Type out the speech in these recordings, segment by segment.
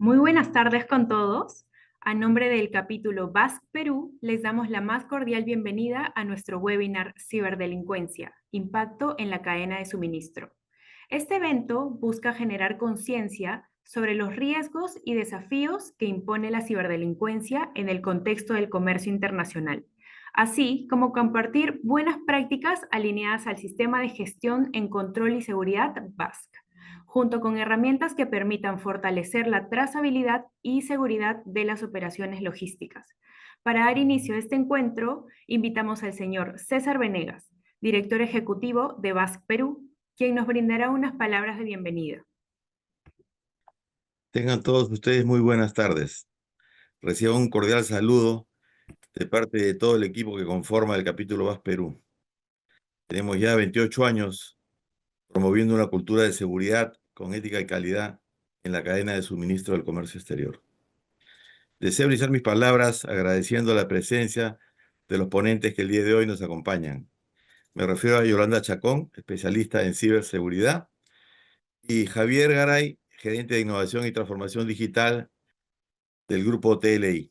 Muy buenas tardes con todos. A nombre del capítulo Basque Perú, les damos la más cordial bienvenida a nuestro webinar Ciberdelincuencia, Impacto en la cadena de suministro. Este evento busca generar conciencia sobre los riesgos y desafíos que impone la ciberdelincuencia en el contexto del comercio internacional, así como compartir buenas prácticas alineadas al sistema de gestión en control y seguridad BASC, junto con herramientas que permitan fortalecer la trazabilidad y seguridad de las operaciones logísticas. Para dar inicio a este encuentro, invitamos al señor César Venegas, director ejecutivo de BASC Perú, quien nos brindará unas palabras de bienvenida. Tengan todos ustedes muy buenas tardes. Reciban un cordial saludo de parte de todo el equipo que conforma el capítulo VAS Perú. Tenemos ya 28 años promoviendo una cultura de seguridad con ética y calidad en la cadena de suministro del comercio exterior. Deseo iniciar mis palabras agradeciendo la presencia de los ponentes que el día de hoy nos acompañan. Me refiero a Yolanda Chacón, especialista en ciberseguridad, y Javier Garay, gerente de innovación y transformación digital del grupo TLI,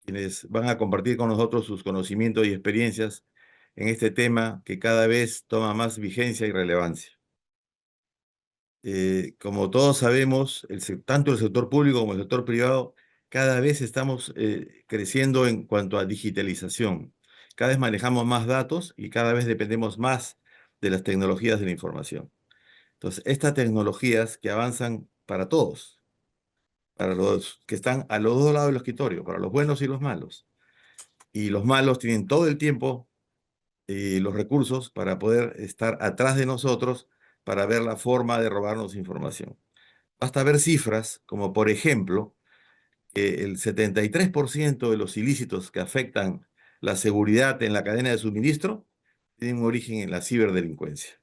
quienes van a compartir con nosotros sus conocimientos y experiencias en este tema que cada vez toma más vigencia y relevancia. Como todos sabemos, tanto el sector público como el sector privado, cada vez estamos creciendo en cuanto a digitalización. Cada vez manejamos más datos y cada vez dependemos más de las tecnologías de la información. Entonces, estas tecnologías que avanzan para todos, para los que están a los dos lados del escritorio, para los buenos y los malos, y los malos tienen todo el tiempo y los recursos para poder estar atrás de nosotros para ver la forma de robarnos información. Basta ver cifras como, por ejemplo, que el 73% de los ilícitos que afectan la seguridad en la cadena de suministro tienen un origen en la ciberdelincuencia.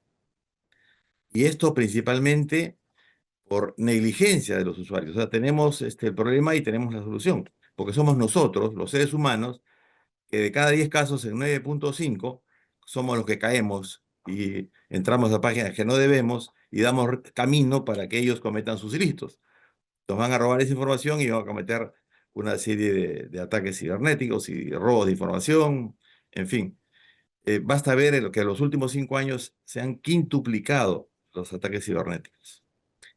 Y esto principalmente por negligencia de los usuarios. O sea, tenemos el problema y tenemos la solución, porque somos nosotros, los seres humanos, que de cada 10 casos, en 9.5 somos los que caemos y entramos a páginas que no debemos y damos camino para que ellos cometan sus delitos. Nos van a robar esa información y van a cometer una serie de ataques cibernéticos y robos de información, en fin. Basta ver que en los últimos 5 años se han quintuplicado los ataques cibernéticos.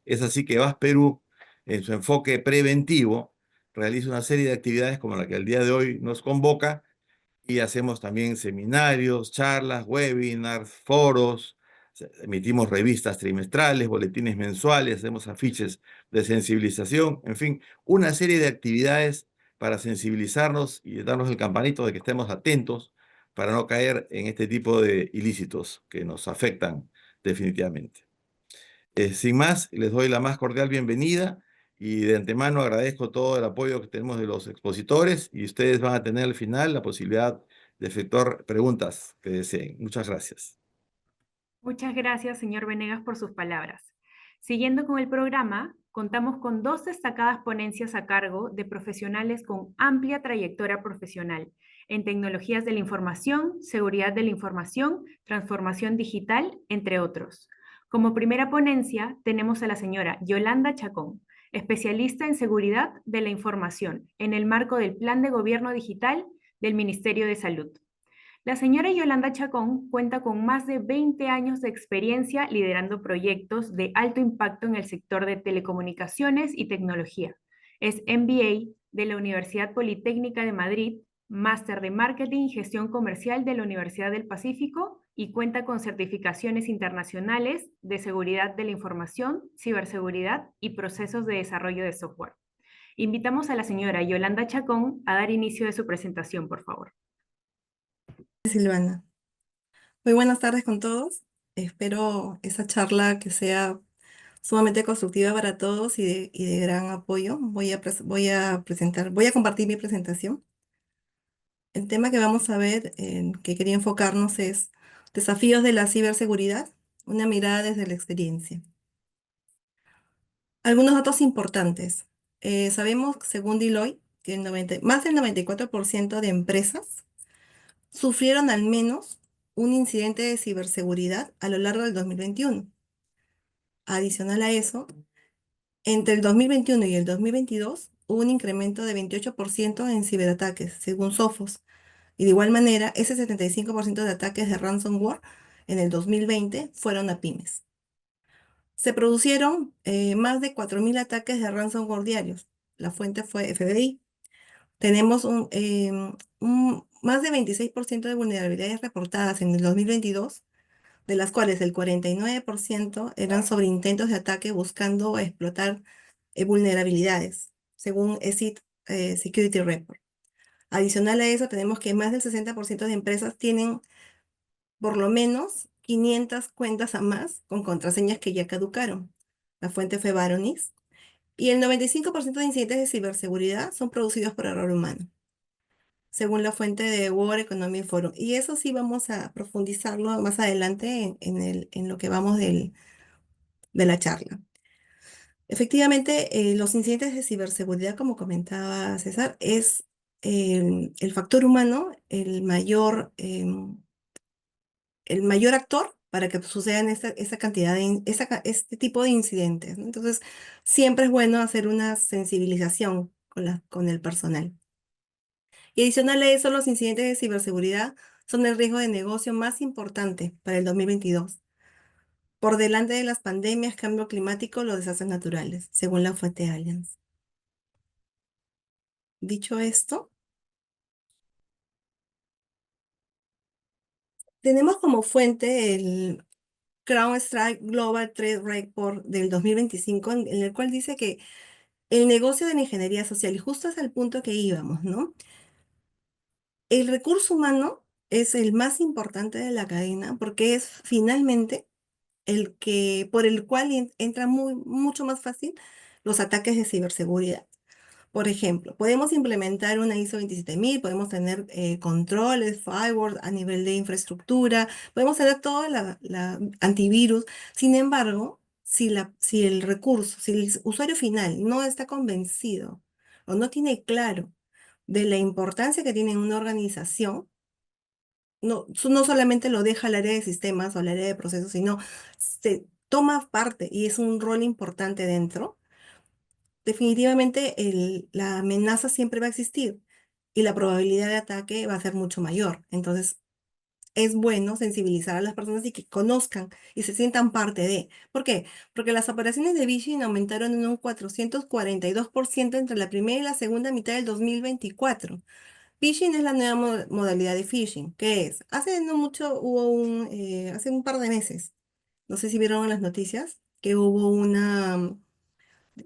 Es así que VAS Perú, en su enfoque preventivo, realiza una serie de actividades como la que el día de hoy nos convoca, y hacemos también seminarios, charlas, webinars, foros, emitimos revistas trimestrales, boletines mensuales, hacemos afiches de sensibilización, en fin, una serie de actividades para sensibilizarnos y darnos el campanito de que estemos atentos para no caer en este tipo de ilícitos que nos afectan definitivamente. Sin más, les doy la más cordial bienvenida y de antemano agradezco todo el apoyo que tenemos de los expositores y ustedes van a tener al final la posibilidad de efectuar preguntas que deseen. Muchas gracias. Muchas gracias, señor Venegas, por sus palabras. Siguiendo con el programa, contamos con dos destacadas ponencias a cargo de profesionales con amplia trayectoria profesional en tecnologías de la información, seguridad de la información, transformación digital, entre otros. Como primera ponencia, tenemos a la señora Yolanda Chacón, especialista en seguridad de la información en el marco del Plan de Gobierno Digital del Ministerio de Salud. La señora Yolanda Chacón cuenta con más de 20 años de experiencia liderando proyectos de alto impacto en el sector de telecomunicaciones y tecnología. Es MBA de la Universidad Politécnica de Madrid, máster de Marketing y Gestión Comercial de la Universidad del Pacífico y cuenta con certificaciones internacionales de seguridad de la información, ciberseguridad y procesos de desarrollo de software. Invitamos a la señora Yolanda Chacón a dar inicio de su presentación, por favor. Silvana. Muy buenas tardes con todos. Espero esa charla que sea sumamente constructiva para todos y de gran apoyo. Voy a compartir mi presentación. El tema que vamos a ver, en que quería enfocarnos es desafíos de la ciberseguridad, una mirada desde la experiencia. Algunos datos importantes. Sabemos, según Deloitte, que más del 94% de empresas sufrieron al menos un incidente de ciberseguridad a lo largo del 2021. Adicional a eso, Entre el 2021 y el 2022 hubo un incremento de 28% en ciberataques, según Sophos. Y de igual manera, ese 75% de ataques de ransomware en el 2020 fueron a pymes. Se produjeron más de 4.000 ataques de ransomware diarios. La fuente fue FBI. Tenemos más de 26% de vulnerabilidades reportadas en el 2022, de las cuales el 49% eran sobre intentos de ataque buscando explotar vulnerabilidades, según ESIT Security Report. Adicional a eso, tenemos que más del 60% de empresas tienen por lo menos 500 cuentas a más con contraseñas que ya caducaron. La fuente fue Varonis. Y el 95% de incidentes de ciberseguridad son producidos por error humano, según la fuente de World Economic Forum. Y eso sí vamos a profundizarlo más adelante en lo que vamos de la charla. Efectivamente, los incidentes de ciberseguridad, como comentaba César, es el factor humano el mayor actor para que sucedan esa cantidad este tipo de incidentes, ¿no? Entonces, siempre es bueno hacer una sensibilización con el personal. Y adicional a eso, los incidentes de ciberseguridad son el riesgo de negocio más importante para el 2022, por delante de las pandemias, cambio climático, los desastres naturales, según la fuente Allianz. Dicho esto, tenemos como fuente el CrowdStrike Global Threat Report del 2025, en el cual dice que el negocio de la ingeniería social, y justo es el punto que íbamos, ¿no? El recurso humano es el más importante de la cadena porque es finalmente por el cual entra mucho más fácil los ataques de ciberseguridad. Por ejemplo, podemos implementar una ISO 27000, podemos tener controles, firewall a nivel de infraestructura, podemos tener todo la antivirus. Sin embargo, si el recurso, si el usuario final no está convencido o no tiene claro de la importancia que tiene una organización, no solamente lo deja al área de sistemas o al área de procesos, sino se toma parte y es un rol importante dentro. Definitivamente la amenaza siempre va a existir y la probabilidad de ataque va a ser mucho mayor. Entonces, es bueno sensibilizar a las personas y que conozcan y se sientan parte de. ¿Por qué? Porque las operaciones de phishing aumentaron en un 442% entre la primera y la segunda mitad del 2024. Phishing es la nueva modalidad de phishing. ¿Qué es? Hace no mucho hace un par de meses, no sé si vieron en las noticias, que hubo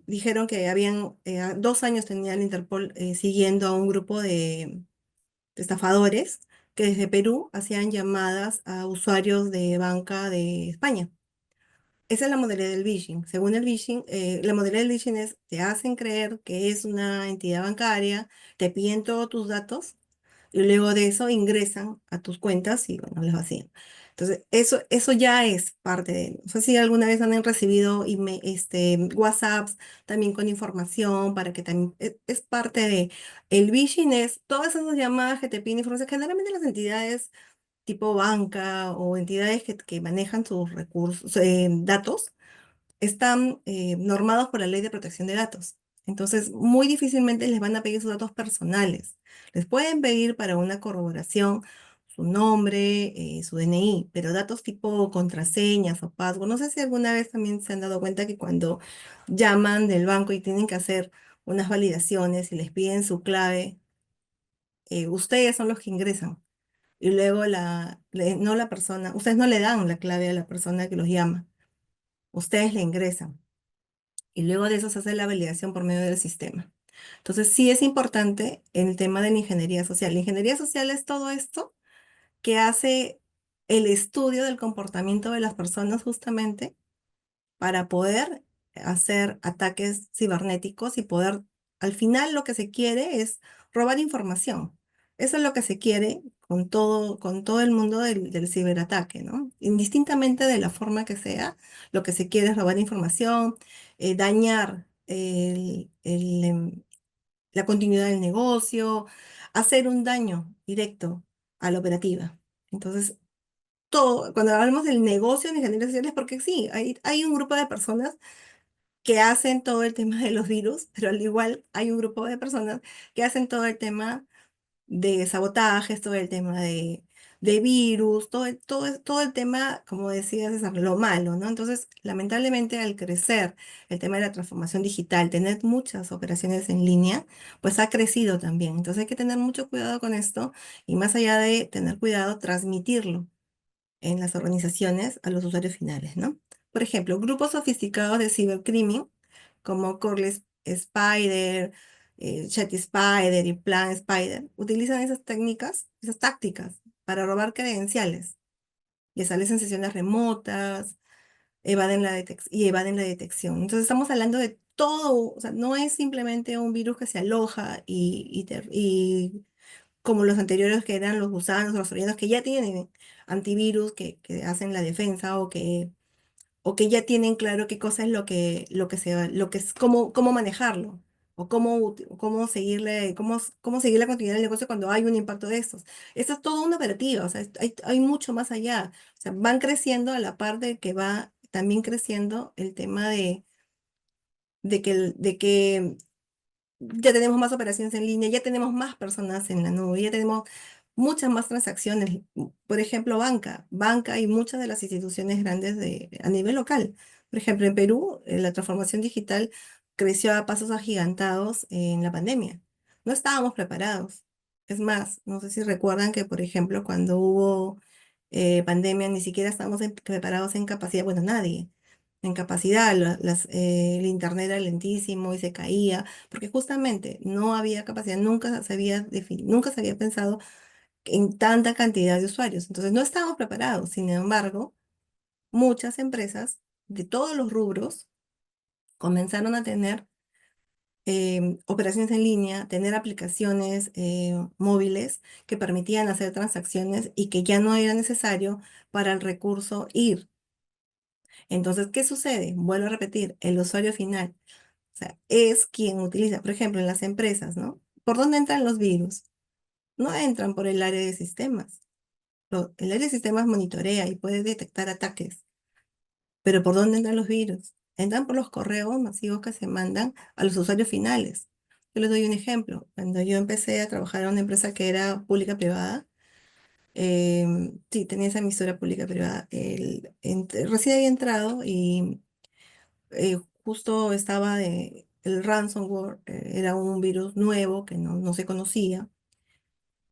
dijeron que habían 2 años tenía el Interpol siguiendo a un grupo de estafadores que desde Perú hacían llamadas a usuarios de banca de España. Esa es la modalidad del phishing. Según el phishing, la modalidad del phishing es, te hacen creer que es una entidad bancaria, te piden todos tus datos y luego de eso ingresan a tus cuentas y bueno, les vacían. Entonces, eso ya es parte de. No sé si alguna vez han recibido WhatsApps también con información para que también es parte de. El phishing es todas esas llamadas que te piden información. Generalmente las entidades tipo banca o entidades que manejan sus recursos, datos están normados por la Ley de Protección de Datos. Entonces, muy difícilmente les van a pedir sus datos personales. Les pueden pedir para una corroboración su nombre, su DNI, pero datos tipo contraseñas o password. No sé si alguna vez también se han dado cuenta que cuando llaman del banco y tienen que hacer unas validaciones y les piden su clave, ustedes son los que ingresan. Y luego no la persona, ustedes no le dan la clave a la persona que los llama, ustedes le ingresan y luego de eso se hace la validación por medio del sistema. Entonces, sí es importante el tema de la ingeniería social. La ingeniería social es todo esto que hace el estudio del comportamiento de las personas justamente para poder hacer ataques cibernéticos y poder, al final lo que se quiere es robar información. Eso es lo que se quiere con todo el mundo del ciberataque, ¿no? Indistintamente de la forma que sea, lo que se quiere es robar información, dañar la continuidad del negocio, hacer un daño directo a la operativa. Entonces, cuando hablamos del negocio en ingeniería social es porque sí, hay un grupo de personas que hacen todo el tema de los virus, pero al igual hay un grupo de personas que hacen todo el tema de sabotajes, todo el tema de virus, todo el tema, como decía César, lo malo, ¿no? Entonces, lamentablemente, al crecer el tema de la transformación digital, tener muchas operaciones en línea, pues ha crecido también. Entonces, hay que tener mucho cuidado con esto y más allá de tener cuidado, transmitirlo en las organizaciones a los usuarios finales, ¿no? Por ejemplo, grupos sofisticados de cibercrimen como Corless Spider, Chat Spider y Plan Spider utilizan esas técnicas, esas tácticas para robar credenciales. Les salen sesiones remotas, evaden la detección. Entonces estamos hablando de todo, o sea, no es simplemente un virus que se aloja y como los anteriores que eran los gusanos, los troyanos, que ya tienen antivirus que hacen la defensa o que ya tienen claro qué cosa es lo que es, cómo manejarlo, o cómo seguirle, cómo seguir la continuidad del negocio cuando hay un impacto de estos. Esto es toda una operativa, o sea, hay mucho más allá. O sea, van creciendo a la par de que va también creciendo el tema de que ya tenemos más operaciones en línea, ya tenemos más personas en la nube, ya tenemos muchas más transacciones. Por ejemplo, banca y muchas de las instituciones grandes a nivel local. Por ejemplo, en Perú, la transformación digital creció a pasos agigantados en la pandemia. No estábamos preparados. Es más, no sé si recuerdan que, por ejemplo, cuando hubo pandemia, ni siquiera estábamos preparados en capacidad, bueno, nadie, en capacidad, el internet era lentísimo y se caía porque justamente no había capacidad, nunca se había pensado en tanta cantidad de usuarios. Entonces no estábamos preparados. Sin embargo, muchas empresas de todos los rubros comenzaron a tener operaciones en línea, tener aplicaciones móviles que permitían hacer transacciones y que ya no era necesario para el recurso ir. Entonces, ¿qué sucede? Vuelvo a repetir, el usuario final, o sea, es quien utiliza, por ejemplo, en las empresas, ¿no? ¿Por dónde entran los virus? No entran por el área de sistemas. El área de sistemas monitorea y puede detectar ataques. Pero ¿por dónde entran los virus? Entran por los correos masivos que se mandan a los usuarios finales. Yo les doy un ejemplo. Cuando yo empecé a trabajar en una empresa que era pública-privada, sí, tenía esa emisora pública-privada, recién había entrado y justo estaba el ransomware, era un virus nuevo que no se conocía.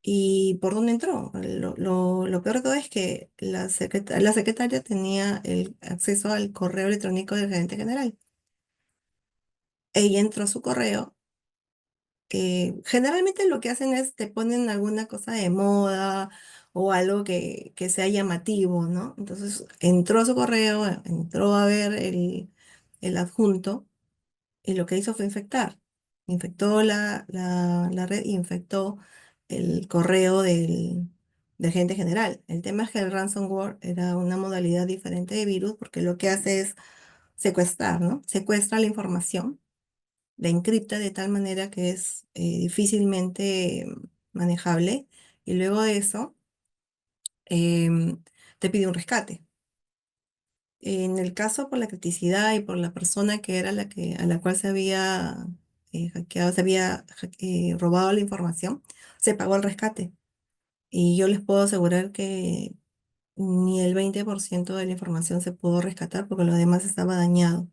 ¿Y por dónde entró? Lo peor de todo es que la secretaria tenía el acceso al correo electrónico del gerente general. Ella entró a su correo. Generalmente lo que hacen es te ponen alguna cosa de moda o algo que sea llamativo, ¿no? Entonces entró a su correo, entró a ver el adjunto y lo que hizo fue infectar. Infectó la red, infectó el correo del gerente general. El tema es que el ransomware era una modalidad diferente de virus porque lo que hace es secuestrar, ¿no? Secuestra la información, la encripta de tal manera que es difícilmente manejable y luego de eso te pide un rescate. En el caso por la criticidad y por la persona que era a la cual se había hackeado, robado la información, se pagó el rescate. Y yo les puedo asegurar que ni el 20% de la información se pudo rescatar porque lo demás estaba dañado.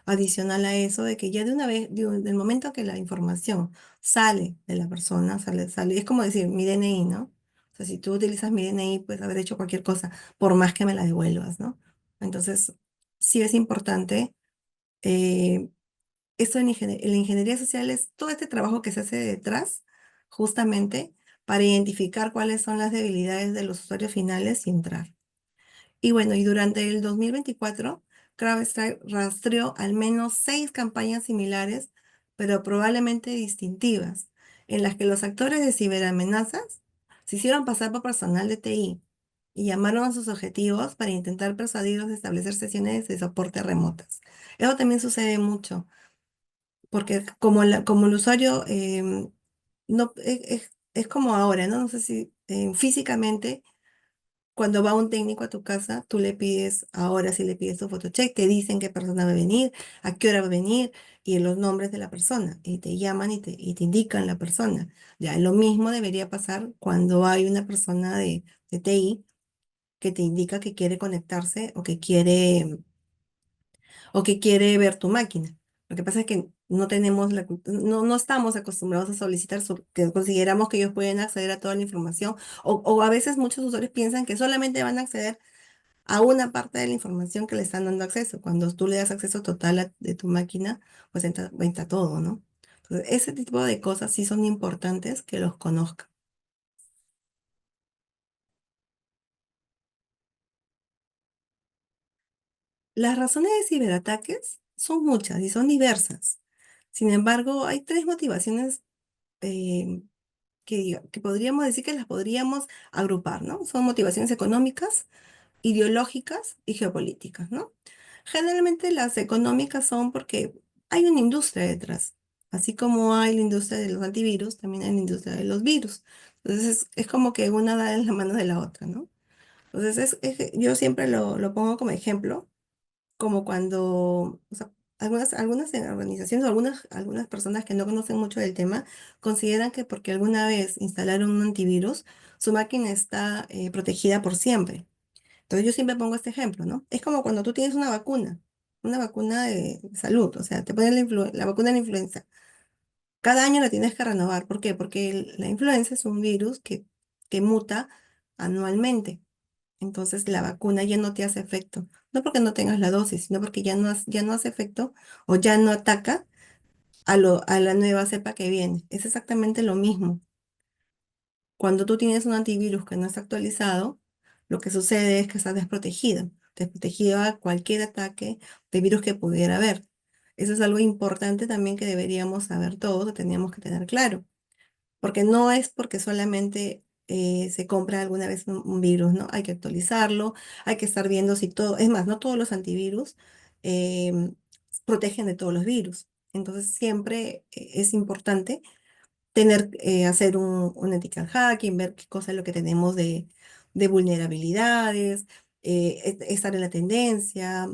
Adicional a eso, de que ya de una vez, del momento que la información sale de la persona, es como decir mi DNI, ¿no? O sea, si tú utilizas mi DNI, puedes haber hecho cualquier cosa, por más que me la devuelvas, ¿no? Entonces, sí es importante. eh, Esto en la ingeniería social es todo este trabajo que se hace detrás, justamente para identificar cuáles son las debilidades de los usuarios finales y entrar. Y bueno, y durante el 2024, CrowdStrike rastreó al menos 6 campañas similares, pero probablemente distintivas, en las que los actores de ciberamenazas se hicieron pasar por personal de TI y llamaron a sus objetivos para intentar persuadirlos de establecer sesiones de soporte remotas. Eso también sucede mucho, porque como el usuario no, es como ahora, ¿no? No sé si físicamente Cuando va un técnico a tu casa, tú le pides, ahora sí le pides tu photocheck, te dicen qué persona va a venir, a qué hora va a venir y los nombres de la persona. Y te llaman y te indican la persona. Ya, lo mismo debería pasar cuando hay una persona de TI que te indica que quiere conectarse o que quiere ver tu máquina. Lo que pasa es que no tenemos no estamos acostumbrados a solicitar, que consideramos que ellos pueden acceder a toda la información, o a veces muchos usuarios piensan que solamente van a acceder a una parte de la información que le están dando acceso. Cuando tú le das acceso total de tu máquina, pues entra todo, ¿no? Entonces, ese tipo de cosas sí son importantes que los conozcan. Las razones de ciberataques son muchas y son diversas. Sin embargo, hay tres motivaciones eh, que podríamos decir que las podríamos agrupar, ¿no? Son motivaciones económicas, ideológicas y geopolíticas, ¿no? Generalmente las económicas son porque hay una industria detrás. Así como hay la industria de los antivirus, también hay la industria de los virus. Entonces es como que una da en la mano de la otra, ¿no? Entonces yo siempre lo pongo como ejemplo, como cuando, o sea, algunas organizaciones o algunas personas que no conocen mucho del tema consideran que porque alguna vez instalaron un antivirus, su máquina está protegida por siempre. Entonces yo siempre pongo este ejemplo, ¿no? Es como cuando tú tienes una vacuna de salud, o sea, te ponen la vacuna de la influenza. Cada año la tienes que renovar. ¿Por qué? Porque la influenza es un virus que muta anualmente. Entonces la vacuna ya no te hace efecto. No porque no tengas la dosis, sino porque ya no hace efecto o ya no ataca a la nueva cepa que viene. Es exactamente lo mismo. Cuando tú tienes un antivirus que no está actualizado, lo que sucede es que estás desprotegido. Desprotegido a cualquier ataque de virus que pudiera haber. Eso es algo importante también que deberíamos saber todos, que teníamos que tener claro. Porque no es porque solamente se compra alguna vez un virus, ¿no? Hay que actualizarlo, hay que estar viendo si todo, es más, no todos los antivirus em, protegen de todos los virus. Entonces siempre es importante hacer un ethical hacking, ver qué cosa es lo que tenemos de vulnerabilidades, estar en la tendencia.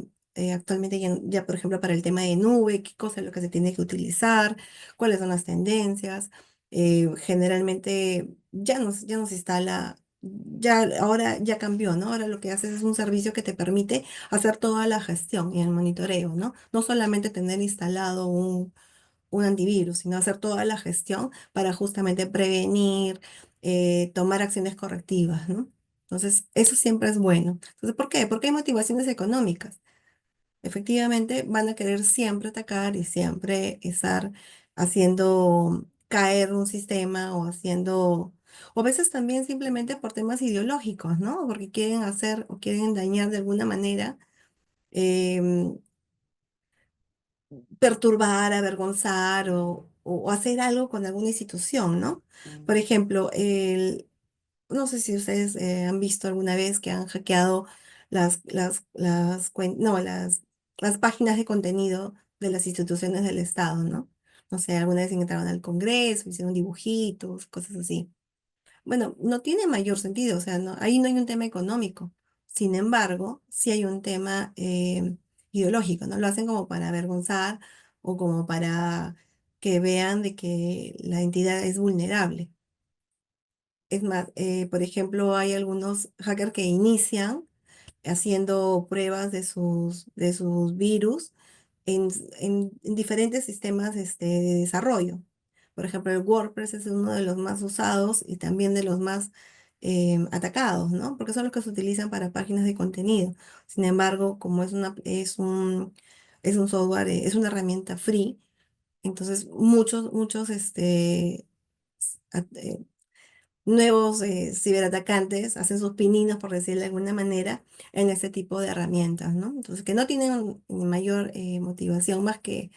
Actualmente ya, por ejemplo, para el tema de nube, qué cosa es lo que se tiene que utilizar, cuáles son las tendencias. Generalmente ya no se instala, ahora ya cambió, ¿no? Ahora lo que haces es un servicio que te permite hacer toda la gestión y el monitoreo, ¿no? No solamente tener instalado un antivirus, sino hacer toda la gestión para justamente prevenir, tomar acciones correctivas, ¿no? Entonces, eso siempre es bueno. Entonces, ¿por qué? Porque hay motivaciones económicas. Efectivamente, van a querer siempre atacar y siempre estar haciendo caer un sistema o a veces también simplemente por temas ideológicos, ¿no? Porque quieren hacer o quieren dañar de alguna manera. em, Perturbar, avergonzar o hacer algo con alguna institución, ¿no? Por ejemplo, no sé si ustedes han visto alguna vez que han hackeado no, las páginas de contenido de las instituciones del Estado, ¿no? No sé, alguna vez entraron al Congreso, hicieron dibujitos, cosas así. Bueno, no tiene mayor sentido, o sea, ahí no hay un tema económico. Sin embargo, sí hay un tema ideológico, ¿no? Lo hacen como para avergonzar o como para que vean de que la entidad es vulnerable. Es más, por ejemplo, hay algunos hackers que inician haciendo pruebas de sus virus en diferentes sistemas de desarrollo. Por ejemplo, el WordPress es uno de los más usados y también de los más atacados, ¿no? Porque son los que se utilizan para páginas de contenido. Sin embargo, como es un software, es una herramienta free, entonces muchos nuevos ciberatacantes hacen sus pininos, por decirlo de alguna manera, en este tipo de herramientas, ¿no? Entonces, que no tienen mayor motivación más que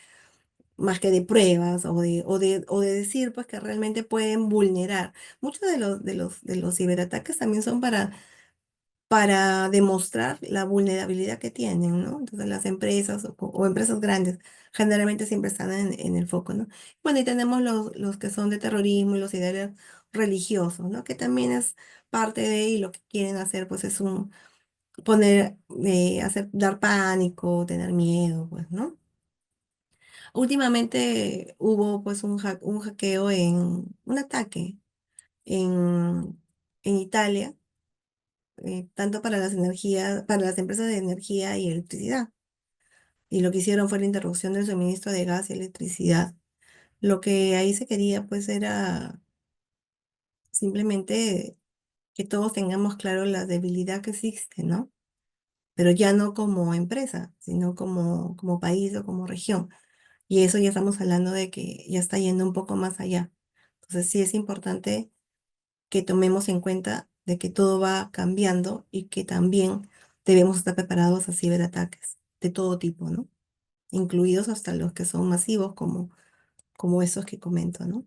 de pruebas o de decir, pues, que realmente pueden vulnerar. Muchos de los ciberataques también son para demostrar la vulnerabilidad que tienen, ¿no? Entonces las empresas o empresas grandes generalmente siempre están en el foco, ¿no? Bueno, y tenemos los que son de terrorismo y los religiosos, ¿no? Que también es parte de, y lo que quieren hacer, pues es dar pánico, tener miedo, pues, ¿no? Últimamente hubo pues un hackeo un ataque en, en Italia, tanto para para las empresas de energía y electricidad. Y lo que hicieron fue la interrupción del suministro de gas y electricidad. Lo que ahí se quería pues era simplemente que todos tengamos claro la debilidad que existe, ¿no? Pero ya no como empresa, sino como país o como región. Y eso ya estamos hablando de que ya está yendo un poco más allá. Entonces sí es importante que tomemos en cuenta de que todo va cambiando y que también debemos estar preparados a ciberataques de todo tipo, ¿no? Incluidos hasta los que son masivos como esos que comento, ¿no?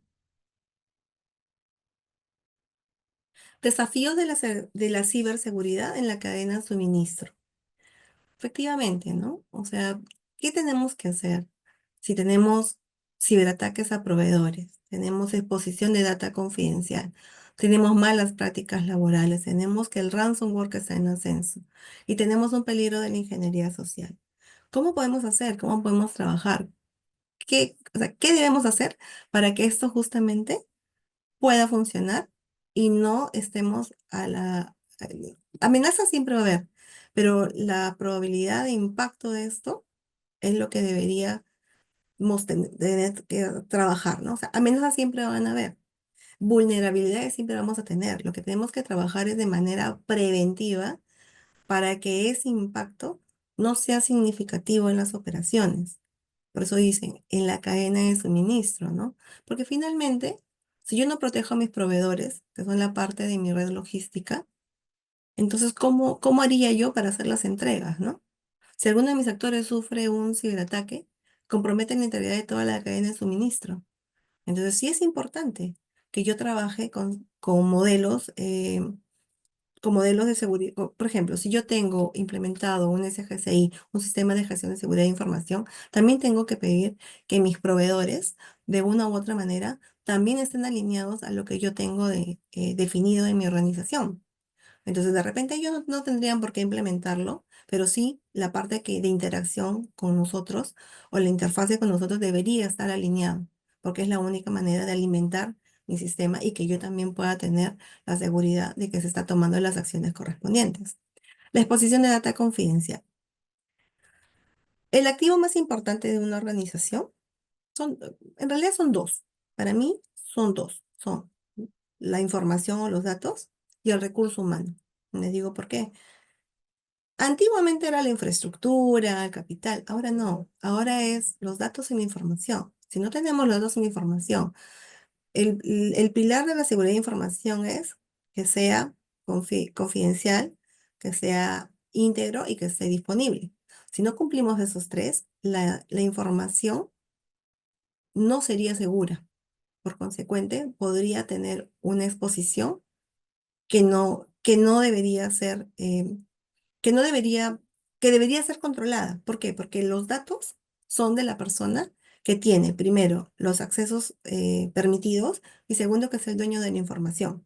Desafíos de la ciberseguridad en la cadena de suministro. Efectivamente, ¿no? O sea, ¿qué tenemos que hacer si tenemos ciberataques a proveedores, tenemos exposición de data confidencial, tenemos malas prácticas laborales, tenemos que el ransomware que está en ascenso y tenemos un peligro de la ingeniería social? ¿Cómo podemos hacer? ¿Cómo podemos trabajar? O sea, ¿qué debemos hacer para que esto justamente pueda funcionar y no estemos amenaza siempre va a haber, pero la probabilidad de impacto de esto es lo que deberíamos tener que trabajar, ¿no? O sea, amenazas siempre van a haber, vulnerabilidades siempre vamos a tener. Lo que tenemos que trabajar es de manera preventiva para que ese impacto no sea significativo en las operaciones. Por eso dicen, en la cadena de suministro, ¿no? Porque finalmente, si yo no protejo a mis proveedores, que son la parte de mi red logística, entonces, ¿cómo haría yo para hacer las entregas, ¿no? Si alguno de mis actores sufre un ciberataque, compromete la integridad de toda la cadena de suministro. Entonces, sí es importante que yo trabaje con modelos de seguridad. Por ejemplo, si yo tengo implementado un SGCI, un sistema de gestión de seguridad de información, también tengo que pedir que mis proveedores, de una u otra manera, también estén alineados a lo que yo tengo definido en mi organización. Entonces, de repente ellos no tendrían por qué implementarlo, pero sí la parte de interacción con nosotros o la interfase con nosotros debería estar alineado, porque es la única manera de alimentar mi sistema y que yo también pueda tener la seguridad de que se está tomando las acciones correspondientes. La exposición de data confidencial. El activo más importante de una organización en realidad son dos. Para mí son dos. Son la información o los datos y el recurso humano. Les digo por qué. Antiguamente era la infraestructura, el capital, ahora no, ahora es los datos y la información. Si no tenemos los datos y la información, el pilar de la seguridad de información es que sea confidencial, que sea íntegro y que esté disponible. Si no cumplimos esos tres, la información no sería segura. Por consecuente, podría tener una exposición que no debería ser que no debería, que debería ser controlada. ¿Por qué? Porque los datos son de la persona que tiene, primero, los accesos permitidos y segundo, que es el dueño de la información.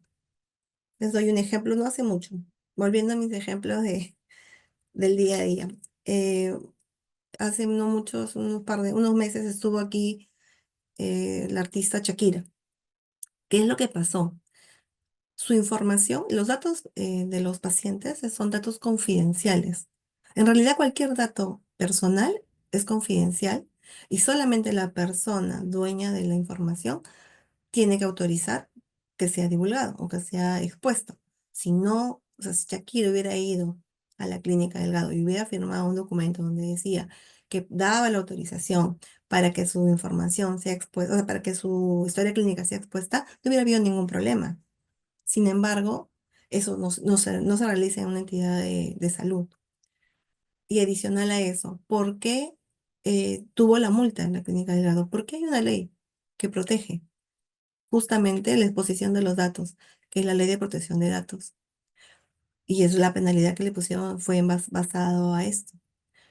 Les doy un ejemplo, no hace mucho, volviendo a mis ejemplos del día a día. Eh, Hace no muchos, unos meses estuvo aquí la artista Shakira. ¿Qué es lo que pasó? Su información, los datos de los pacientes son datos confidenciales. En realidad, cualquier dato personal es confidencial y solamente la persona dueña de la información tiene que autorizar que sea divulgado o que sea expuesto. Si no, o sea, si Shakira hubiera ido a la clínica Delgado y hubiera firmado un documento donde decía que daba la autorización para que su información sea expuesta, o sea, para que su historia clínica sea expuesta, no hubiera habido ningún problema. Sin embargo, eso no se realiza en una entidad de salud. Y adicional a eso, ¿por qué tuvo la multa en la clínica de grado? Porque hay una ley que protege justamente la exposición de los datos, que es la ley de protección de datos. Y es la penalidad que le pusieron fue basado a esto.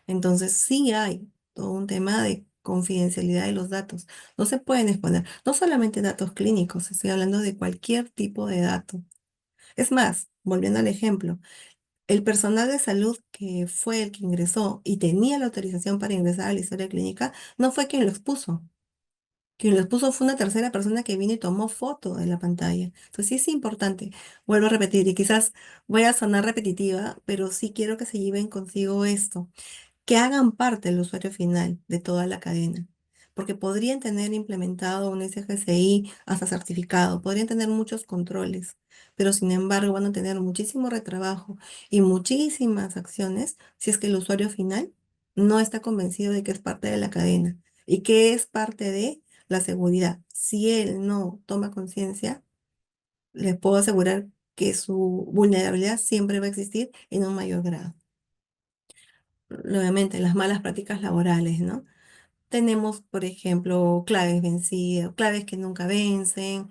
Entonces, sí hay todo un tema confidencialidad de los datos. No se pueden exponer, no solamente datos clínicos, estoy hablando de cualquier tipo de dato. Es más, volviendo al ejemplo, el personal de salud que fue el que ingresó y tenía la autorización para ingresar a la historia clínica, no fue quien lo expuso. Quien lo expuso fue una tercera persona que vino y tomó foto de la pantalla. Entonces sí es importante, vuelvo a repetir, y quizás voy a sonar repetitiva, pero sí quiero que se lleven consigo esto, que hagan parte del usuario final de toda la cadena, porque podrían tener implementado un SGCI hasta certificado, podrían tener muchos controles, pero sin embargo van a tener muchísimo retrabajo y muchísimas acciones si es que el usuario final no está convencido de que es parte de la cadena y que es parte de la seguridad. Si él no toma conciencia, les puedo asegurar que su vulnerabilidad siempre va a existir en un mayor grado. Nuevamente, las malas prácticas laborales, ¿no? Tenemos, por ejemplo, claves vencidas, claves que nunca vencen,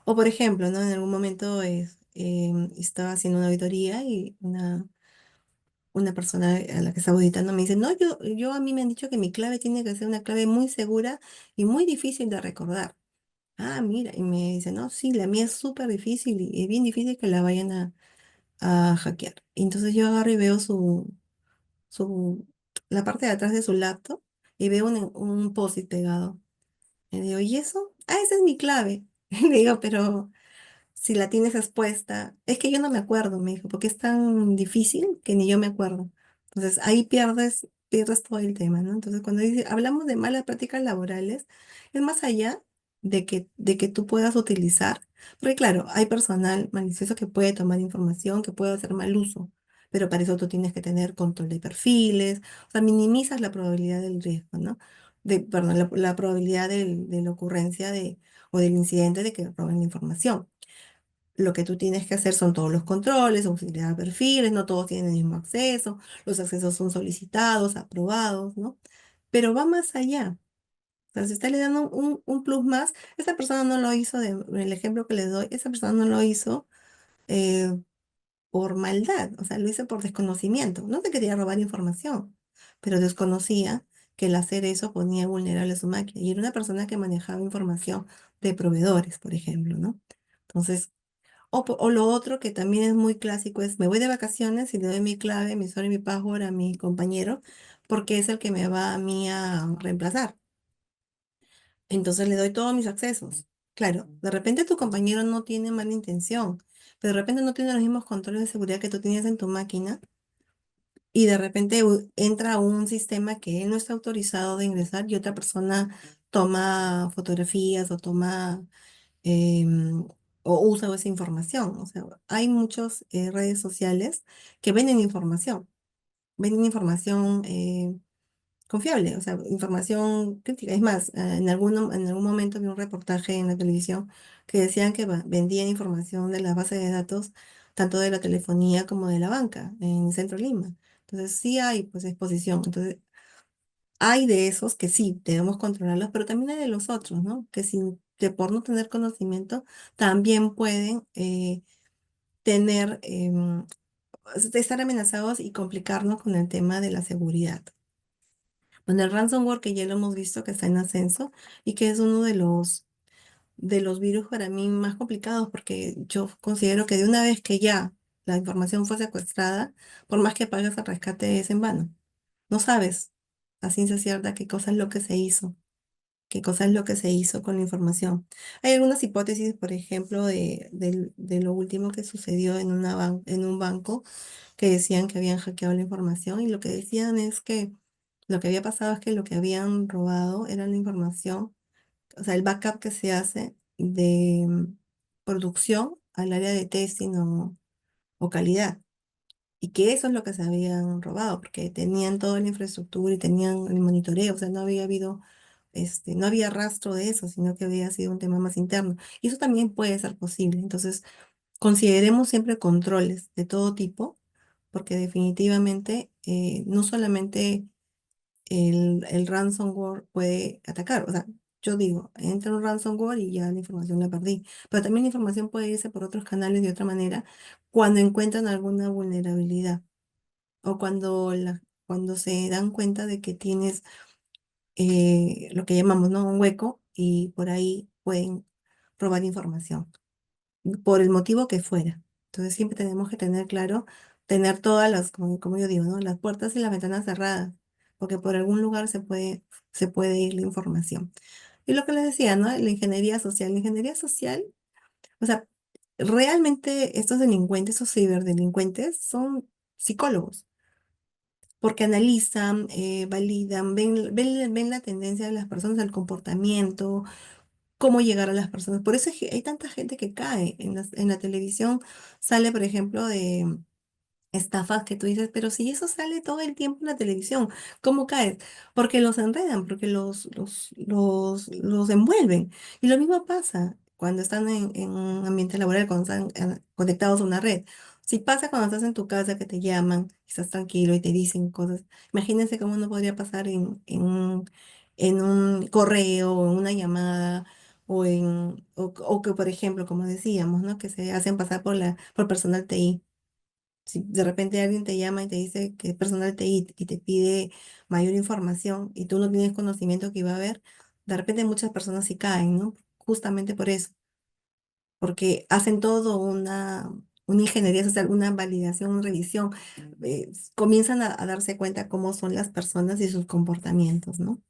o por ejemplo, ¿no? En algún momento estaba haciendo una auditoría y una persona a la que estaba auditando me dice, no, yo a mí me han dicho que mi clave tiene que ser una clave muy segura y muy difícil de recordar. Ah, mira, y me dice, no, sí, la mía es súper difícil y es bien difícil que la vayan a hackear. Y entonces yo agarro y veo su, la parte de atrás de su laptop y veo un post-it pegado. Y digo, ¿y eso? Ah, esa es mi clave. Y le digo, pero si la tienes expuesta, es que yo no me acuerdo, me dijo, porque es tan difícil que ni yo me acuerdo. Entonces ahí pierdes todo el tema, ¿no? Entonces cuando hablamos de malas prácticas laborales, es más allá de que tú puedas utilizar, porque claro, hay personal malicioso que puede tomar información, que puede hacer mal uso, pero para eso tú tienes que tener control de perfiles, o sea, minimizas la probabilidad del riesgo, ¿no? Perdón, la probabilidad de la ocurrencia o del incidente de que roben la información. Lo que tú tienes que hacer son todos los controles, auxiliar perfiles, no todos tienen el mismo acceso, los accesos son solicitados, aprobados, ¿no? Pero va más allá. O sea, si usted le dan un plus más, esa persona no lo hizo, el ejemplo que le doy, esa persona no lo hizo eh, por maldad, o sea, lo hizo por desconocimiento. No te quería robar información, pero desconocía que el hacer eso ponía vulnerable su máquina. Y era una persona que manejaba información de proveedores, por ejemplo, ¿no? Entonces, o lo otro que también es muy clásico es, me voy de vacaciones y le doy mi clave, mi usuario y mi password a mi compañero, porque es el que me va a mí a reemplazar. Entonces le doy todos mis accesos. Claro, de repente tu compañero no tiene mala intención, pero de repente no tiene los mismos controles de seguridad que tú tienes en tu máquina y de repente entra a un sistema que él no está autorizado de ingresar y otra persona toma fotografías o toma em, o usa esa información. O sea, hay muchas redes sociales que venden información confiable, o sea, información crítica. Es más, en algún momento vi un reportaje en la televisión que decían que vendían información de las bases de datos, tanto de la telefonía como de la banca, en Centro Lima. Entonces, sí hay pues exposición. Entonces, hay de esos que sí, debemos controlarlos, pero también hay de los otros, ¿no? Que por no tener conocimiento también pueden tener, estar amenazados y complicarnos con el tema de la seguridad. Bueno, el ransomware que ya lo hemos visto que está en ascenso y que es uno de los virus para mí más complicados porque yo considero que de una vez que ya la información fue secuestrada, por más que pagues el rescate es en vano. No sabes a ciencia cierta qué cosa es lo que se hizo, qué cosa es lo que se hizo con la información. Hay algunas hipótesis, por ejemplo, de lo último que sucedió en un banco que decían que habían hackeado la información y lo que decían es que lo que había pasado es que lo que habían robado era la información, o sea, el backup que se hace de producción al área de testing o calidad. Y que eso es lo que se habían robado, porque tenían toda la infraestructura y tenían el monitoreo, o sea, no había rastro de eso, sino que había sido un tema más interno. Y eso también puede ser posible. Entonces, consideremos siempre controles de todo tipo, porque definitivamente no solamente el ransomware puede atacar, o sea, yo digo, entra un ransomware y ya la información la perdí, pero también la información puede irse por otros canales de otra manera cuando encuentran alguna vulnerabilidad o cuando se dan cuenta de que tienes lo que llamamos, ¿no? Un hueco y por ahí pueden robar información, por el motivo que fuera. Entonces siempre tenemos que tener claro, tener todas las, como yo digo, ¿no? Las puertas y las ventanas cerradas, porque por algún lugar se puede ir la información. Y lo que les decía, ¿no? La ingeniería social, o sea, realmente estos delincuentes, esos ciberdelincuentes, son psicólogos, porque analizan, validan, ven la tendencia de las personas, el comportamiento, cómo llegar a las personas. Por eso es que hay tanta gente que cae. En la televisión sale, por ejemplo, de estafas que tú dices, pero si eso sale todo el tiempo en la televisión, ¿cómo caes? Porque los enredan, porque los envuelven. Y lo mismo pasa cuando están en un ambiente laboral, cuando están conectados a una red. Si pasa cuando estás en tu casa que te llaman, estás tranquilo y te dicen cosas, imagínense cómo no podría pasar en un correo o en una llamada. O que, por ejemplo, como decíamos, ¿no? Que se hacen pasar por personal TI. Si de repente alguien te llama y te dice que es personal TI y te pide mayor información y tú no tienes conocimiento que iba a haber, de repente muchas personas sí caen, ¿no? Justamente por eso, porque hacen todo una ingeniería social, una validación, una revisión, comienzan a darse cuenta cómo son las personas y sus comportamientos, ¿no?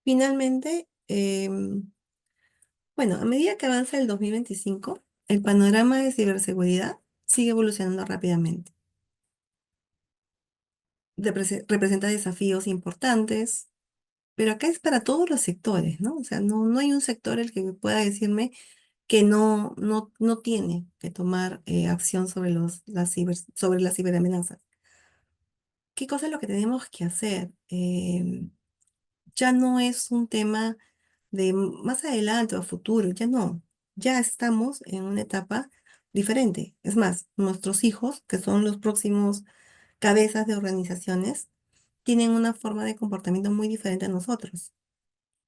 Finalmente, bueno, a medida que avanza el 2025, el panorama de ciberseguridad sigue evolucionando rápidamente. Representa desafíos importantes, pero acá es para todos los sectores, ¿no? O sea, no hay un sector el que pueda decirme que no tiene que tomar acción sobre sobre las ciberamenazas. ¿Qué cosa es lo que tenemos que hacer? Ya no es un tema de más adelante o a futuro, ya no. Ya estamos en una etapa diferente. Es más, nuestros hijos, que son los próximos cabezas de organizaciones, tienen una forma de comportamiento muy diferente a nosotros.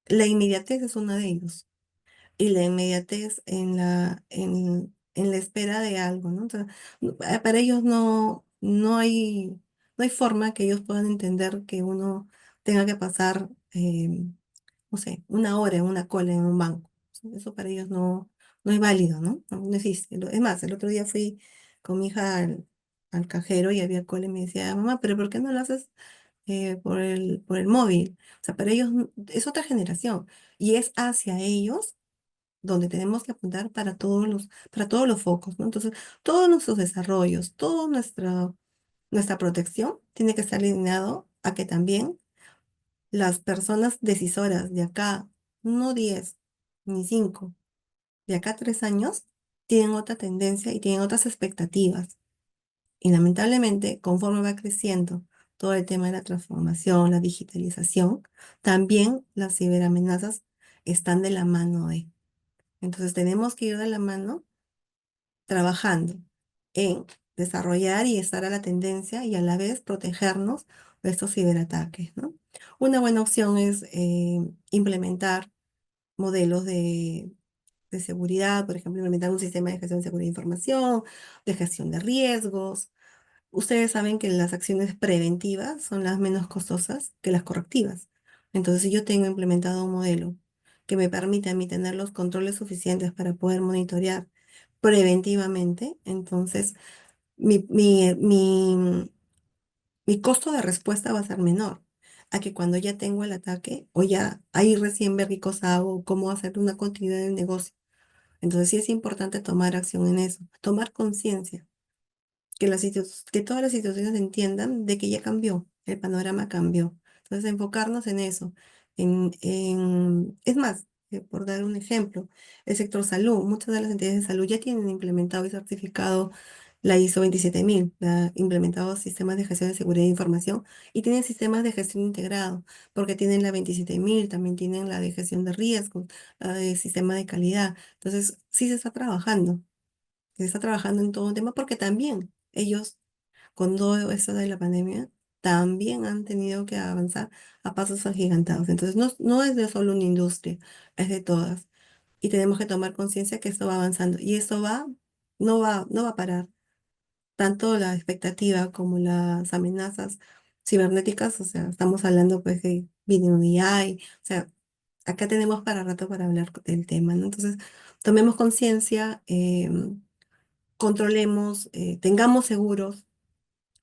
La inmediatez es una de ellos. Y la inmediatez en la espera de algo, ¿no? O sea, para ellos no hay forma que ellos puedan entender que uno tenga que pasar, no sé, una hora en una cola en un banco. Eso para ellos no es válido, ¿no? No existe. Es más, el otro día fui con mi hija al cajero y había cola y me decía, mamá, pero ¿por qué no lo haces por el móvil? O sea, para ellos es otra generación y es hacia ellos donde tenemos que apuntar para todos los focos, ¿no? Entonces, todos nuestros desarrollos, toda nuestra protección tiene que estar alineado a que también las personas decisoras de acá, no 10 ni 5, de acá a 3 años, tienen otra tendencia y tienen otras expectativas. Y lamentablemente, conforme va creciendo todo el tema de la transformación, la digitalización, también las ciberamenazas están de la mano de. Entonces tenemos que ir de la mano trabajando en desarrollar y estar a la tendencia y a la vez protegernos de estos ciberataques, ¿no? Una buena opción es implementar modelos de seguridad, por ejemplo, implementar un sistema de gestión de seguridad de información, de gestión de riesgos. Ustedes saben que las acciones preventivas son las menos costosas que las correctivas. Entonces, si yo tengo implementado un modelo que me permite a mí tener los controles suficientes para poder monitorear preventivamente, entonces mi, mi, mi, mi costo de respuesta va a ser menor a que cuando ya tengo el ataque o ya ahí recién ver qué cosa hago, cómo hacer una continuidad del negocio. Entonces sí es importante tomar acción en eso, tomar conciencia que todas las instituciones entiendan de que ya cambió, el panorama cambió. Entonces, enfocarnos en eso. Es más, por dar un ejemplo, el sector salud, muchas de las entidades de salud ya tienen implementado y certificado la ISO 27000, ha implementado sistemas de gestión de seguridad de información y tienen sistemas de gestión integrado, porque tienen la 27000, también tienen la de gestión de riesgos, la de sistema de calidad. Entonces, sí se está trabajando en todo un tema porque también ellos, con todo esto de la pandemia, también han tenido que avanzar a pasos agigantados. Entonces, no es de solo una industria, es de todas. Y tenemos que tomar conciencia que esto va avanzando y esto no va a parar. tanto la expectativa como las amenazas cibernéticas, o sea, estamos hablando pues de BNI, o sea, acá tenemos para rato para hablar del tema, ¿no? Entonces, tomemos conciencia, controlemos, tengamos seguros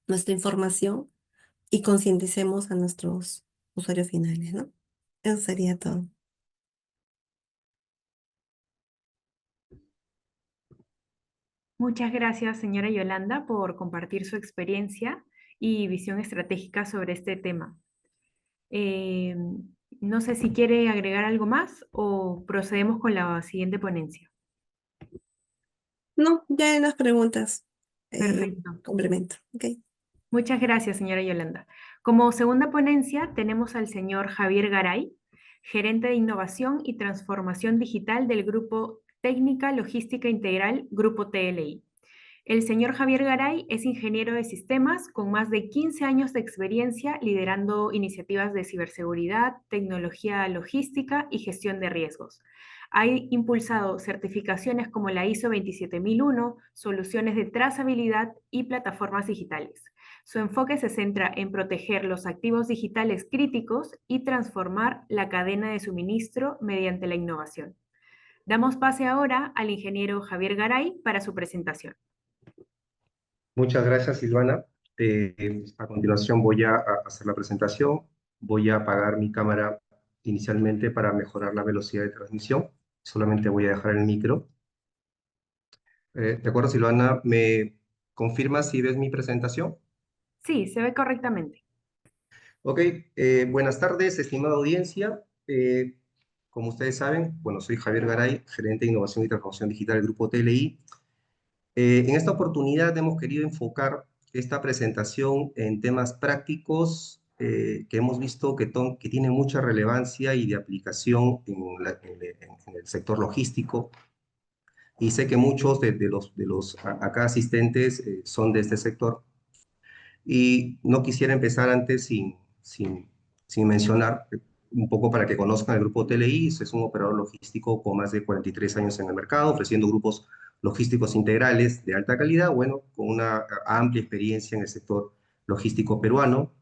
nuestra información y concienticemos a nuestros usuarios finales, ¿no? Eso sería todo. Muchas gracias, señora Yolanda, por compartir su experiencia y visión estratégica sobre este tema. Eh, no sé si quiere agregar algo más o procedemos con la siguiente ponencia. No, ya hay unas preguntas, Perfecto. complemento, ¿ok? Muchas gracias, señora Yolanda. Como segunda ponencia tenemos al señor Javier Garay, gerente de innovación y transformación digital del Grupo Técnica Logística Integral, Grupo TLI. El señor Javier Garay es ingeniero de sistemas con más de 15 años de experiencia liderando iniciativas de ciberseguridad, tecnología logística y gestión de riesgos. Ha impulsado certificaciones como la ISO 27001, soluciones de trazabilidad y plataformas digitales. Su enfoque se centra en proteger los activos digitales críticos y transformar la cadena de suministro mediante la innovación. Damos pase ahora al ingeniero Javier Garay para su presentación. Muchas gracias, Silvana. A continuación voy a hacer la presentación. Voy a apagar mi cámara inicialmente para mejorar la velocidad de transmisión. Solamente voy a dejar el micro. ¿De acuerdo, Silvana? ¿Me confirmas si ves mi presentación? Sí, se ve correctamente. Ok, buenas tardes, estimada audiencia. Como ustedes saben, bueno, soy Javier Garay, gerente de innovación y transformación digital del Grupo TLI. En esta oportunidad hemos querido enfocar esta presentación en temas prácticos que hemos visto que tienen mucha relevancia y de aplicación en el sector logístico. Y sé que muchos de los acá asistentes son de este sector. Y no quisiera empezar antes sin mencionar un poco para que conozcan el grupo TLI. Es un operador logístico con más de 43 años en el mercado, ofreciendo grupos logísticos integrales de alta calidad, bueno, con una amplia experiencia en el sector logístico peruano.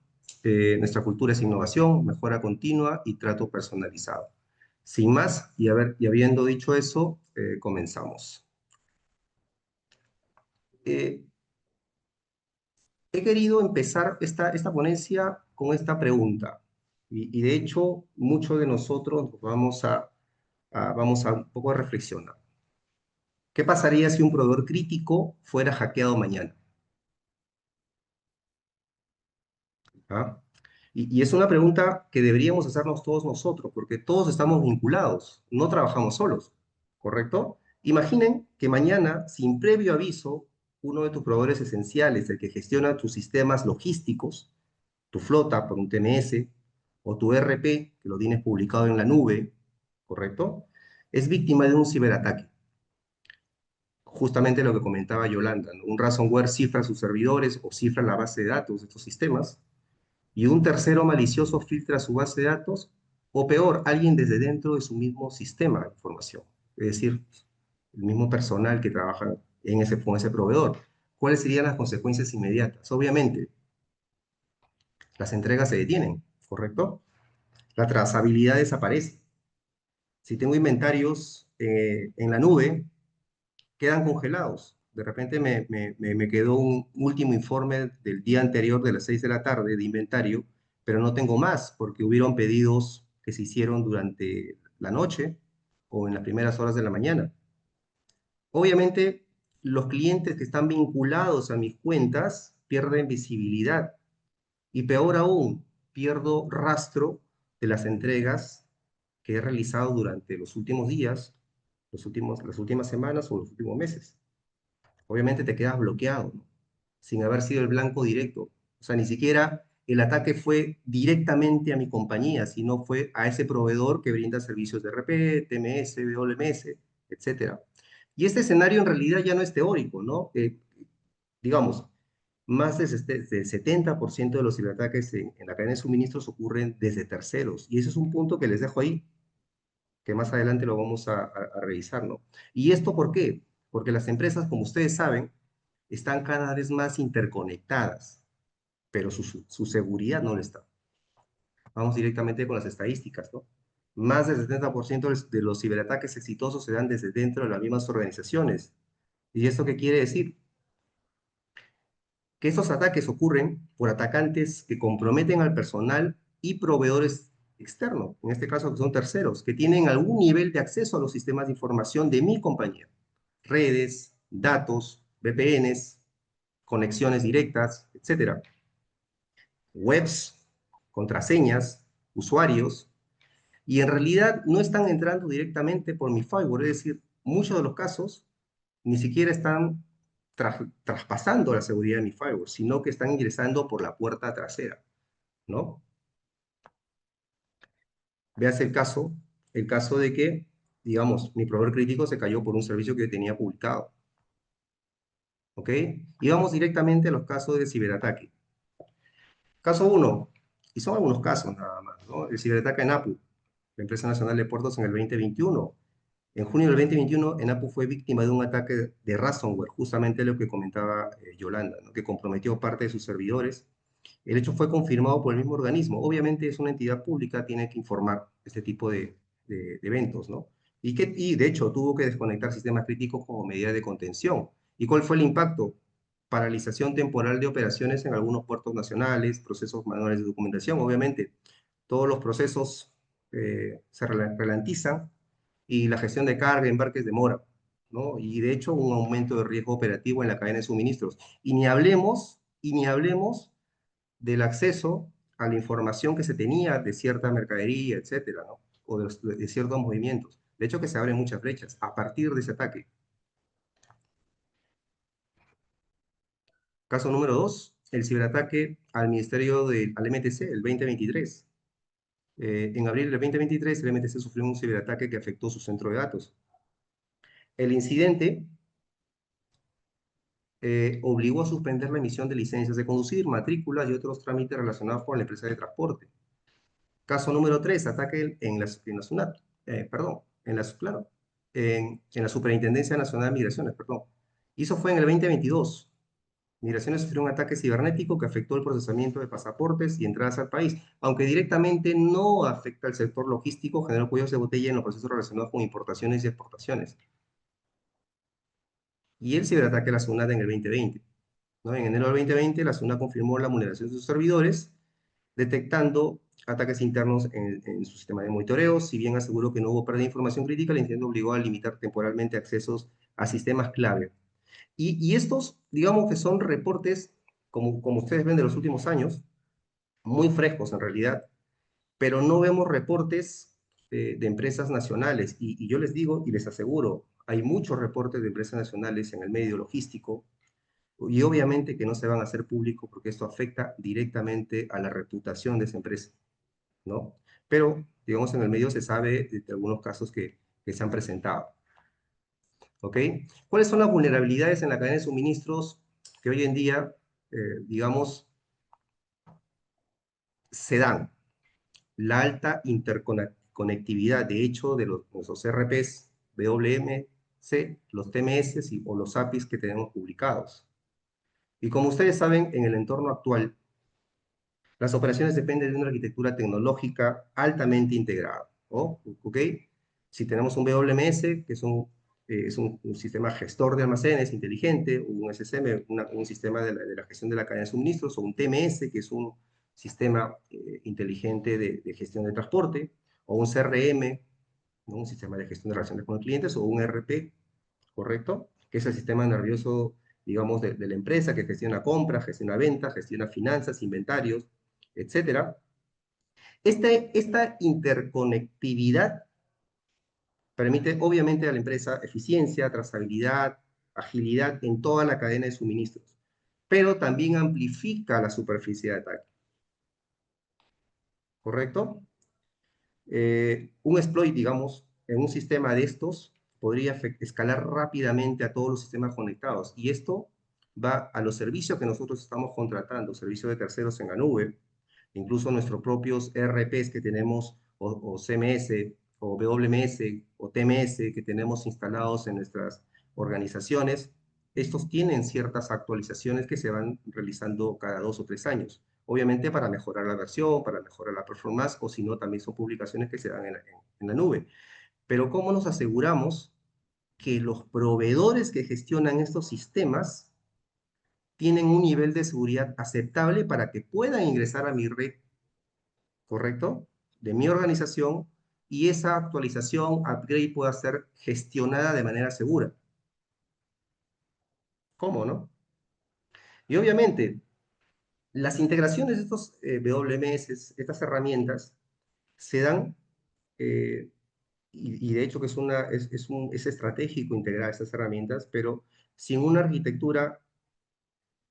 Nuestra cultura es innovación, mejora continua y trato personalizado. Sin más, y habiendo dicho eso, comenzamos. Eh, He querido empezar esta ponencia con esta pregunta. Y de hecho, muchos de nosotros vamos a un poco a reflexionar. ¿Qué pasaría si un proveedor crítico fuera hackeado mañana? ¿Ah? Y es una pregunta que deberíamos hacernos todos nosotros, porque todos estamos vinculados, no trabajamos solos, ¿correcto? Imaginen que mañana, sin previo aviso, uno de tus proveedores esenciales, el que gestiona tus sistemas logísticos, tu flota por un TMS o tu ERP, que lo tienes publicado en la nube, ¿correcto? Es víctima de un ciberataque. Justamente lo que comentaba Yolanda, ¿no? Un ransomware cifra sus servidores o cifra la base de datos de estos sistemas y un tercero malicioso filtra su base de datos o peor, alguien desde dentro de su mismo sistema de información. Es decir, el mismo personal que trabaja con ese proveedor. ¿Cuáles serían las consecuencias inmediatas? Obviamente, las entregas se detienen, ¿correcto? La trazabilidad desaparece. Si tengo inventarios en la nube, quedan congelados. De repente me quedó un último informe del día anterior de las 6 de la tarde de inventario, pero no tengo más porque hubieron pedidos que se hicieron durante la noche o en las primeras horas de la mañana. Obviamente, los clientes que están vinculados a mis cuentas pierden visibilidad y peor aún, pierdo rastro de las entregas que he realizado durante los últimos días, las últimas semanas o los últimos meses. Obviamente te quedas bloqueado, ¿no? Sin haber sido el blanco directo. O sea, ni siquiera el ataque fue directamente a mi compañía, sino fue a ese proveedor que brinda servicios de RP, TMS, WMS, etcétera. Y este escenario en realidad ya no es teórico, ¿no? Digamos, más del 70% de los ciberataques en la cadena de suministros ocurren desde terceros. Y ese es un punto que les dejo ahí, que más adelante lo vamos a revisar, ¿no? ¿Y esto por qué? Porque las empresas, como ustedes saben, están cada vez más interconectadas, pero su seguridad no lo está. Vamos directamente con las estadísticas, ¿no? Más del 70% de los ciberataques exitosos se dan desde dentro de las mismas organizaciones. ¿Y esto qué quiere decir? Que estos ataques ocurren por atacantes que comprometen al personal y proveedores externos, en este caso que son terceros, que tienen algún nivel de acceso a los sistemas de información de mi compañía. Redes, datos, VPNs, conexiones directas, etcétera. Webs, contraseñas, usuarios, y en realidad no están entrando directamente por mi firewall, es decir, muchos de los casos ni siquiera están traspasando la seguridad de mi firewall, sino que están ingresando por la puerta trasera, ¿no? Veas el caso de que, digamos, mi proveedor crítico se cayó por un servicio que tenía publicado, ¿ok? Y vamos directamente a los casos de ciberataque. Caso 1, y son algunos casos nada más, ¿no? El ciberataque en APU, la Empresa Nacional de Puertos en el 2021. En junio del 2021, ENAPU fue víctima de un ataque de ransomware, justamente lo que comentaba Yolanda, ¿no? Que comprometió parte de sus servidores. El hecho fue confirmado por el mismo organismo. Obviamente es una entidad pública, tiene que informar este tipo de eventos, ¿no? Y de hecho tuvo que desconectar sistemas críticos como medida de contención. ¿Y cuál fue el impacto? Paralización temporal de operaciones en algunos puertos nacionales, procesos manuales de documentación. Obviamente todos los procesos se ralentizan y la gestión de carga, embarques demora, ¿no? Y de hecho un aumento de riesgo operativo en la cadena de suministros. Y ni hablemos del acceso a la información que se tenía de cierta mercadería, etcétera, ¿no? O de ciertos movimientos. De hecho que se abren muchas brechas a partir de ese ataque. Caso número 2, el ciberataque al al MTC, el 2023. En abril del 2023, el MTC sufrió un ciberataque que afectó su centro de datos. El incidente obligó a suspender la emisión de licencias de conducir, matrículas y otros trámites relacionados con la empresa de transporte. Caso número 3, ataque en la SUNAT, perdón, claro, en la Superintendencia Nacional de Migraciones, perdón. Y eso fue en el 2022. Migraciones sufrió un ataque cibernético que afectó el procesamiento de pasaportes y entradas al país, aunque directamente no afecta al sector logístico, generó cuellos de botella en los procesos relacionados con importaciones y exportaciones. Y el ciberataque a la SUNAT en el 2020. ¿No? En enero del 2020, la SUNAT confirmó la vulneración de sus servidores, detectando ataques internos en su sistema de monitoreo. Si bien aseguró que no hubo pérdida de información crítica, el incidente obligó a limitar temporalmente accesos a sistemas clave. Y estos, digamos que son reportes, como ustedes ven de los últimos años, muy frescos en realidad, pero no vemos reportes de empresas nacionales. Y yo les digo y les aseguro, hay muchos reportes de empresas nacionales en el medio logístico, y obviamente que no se van a hacer públicos porque esto afecta directamente a la reputación de esa empresa, ¿no? Pero, digamos, en el medio se sabe de algunos casos que se han presentado, ¿ok? ¿Cuáles son las vulnerabilidades en la cadena de suministros que hoy en día, digamos, se dan? La alta interconectividad, de hecho, de nuestros RPs, WMC, los TMS o los APIs que tenemos publicados. Y como ustedes saben, en el entorno actual, las operaciones dependen de una arquitectura tecnológica altamente integrada, ¿no? ¿Ok? Si tenemos un WMS, que es un sistema gestor de almacenes inteligente, un SSM, un sistema de la gestión de la cadena de suministros, o un TMS, que es un sistema inteligente de gestión de transporte, o un CRM, ¿no? Un sistema de gestión de relaciones con los clientes, o un ERP, ¿correcto? Que es el sistema nervioso, digamos, de la empresa que gestiona compras, gestiona ventas, gestiona finanzas, inventarios, etcétera. Esta interconectividad permite obviamente a la empresa eficiencia, trazabilidad, agilidad en toda la cadena de suministros, pero también amplifica la superficie de ataque. ¿Correcto? Un exploit, digamos, en un sistema de estos podría escalar rápidamente a todos los sistemas conectados. Y esto va a los servicios que nosotros estamos contratando, servicios de terceros en la nube, incluso nuestros propios ERPs que tenemos, o CMS, o WMS, o TMS que tenemos instalados en nuestras organizaciones, estos tienen ciertas actualizaciones que se van realizando cada 2 o 3 años. Obviamente para mejorar la versión, para mejorar la performance, o si no, también son publicaciones que se dan en la nube. Pero ¿cómo nos aseguramos que los proveedores que gestionan estos sistemas tienen un nivel de seguridad aceptable para que puedan ingresar a mi red, correcto? De mi organización, y esa actualización, upgrade, pueda ser gestionada de manera segura? ¿Cómo, no? Y obviamente, las integraciones de estos WMS, estas herramientas, se dan, eh, y de hecho que es estratégico integrar estas herramientas, pero sin una arquitectura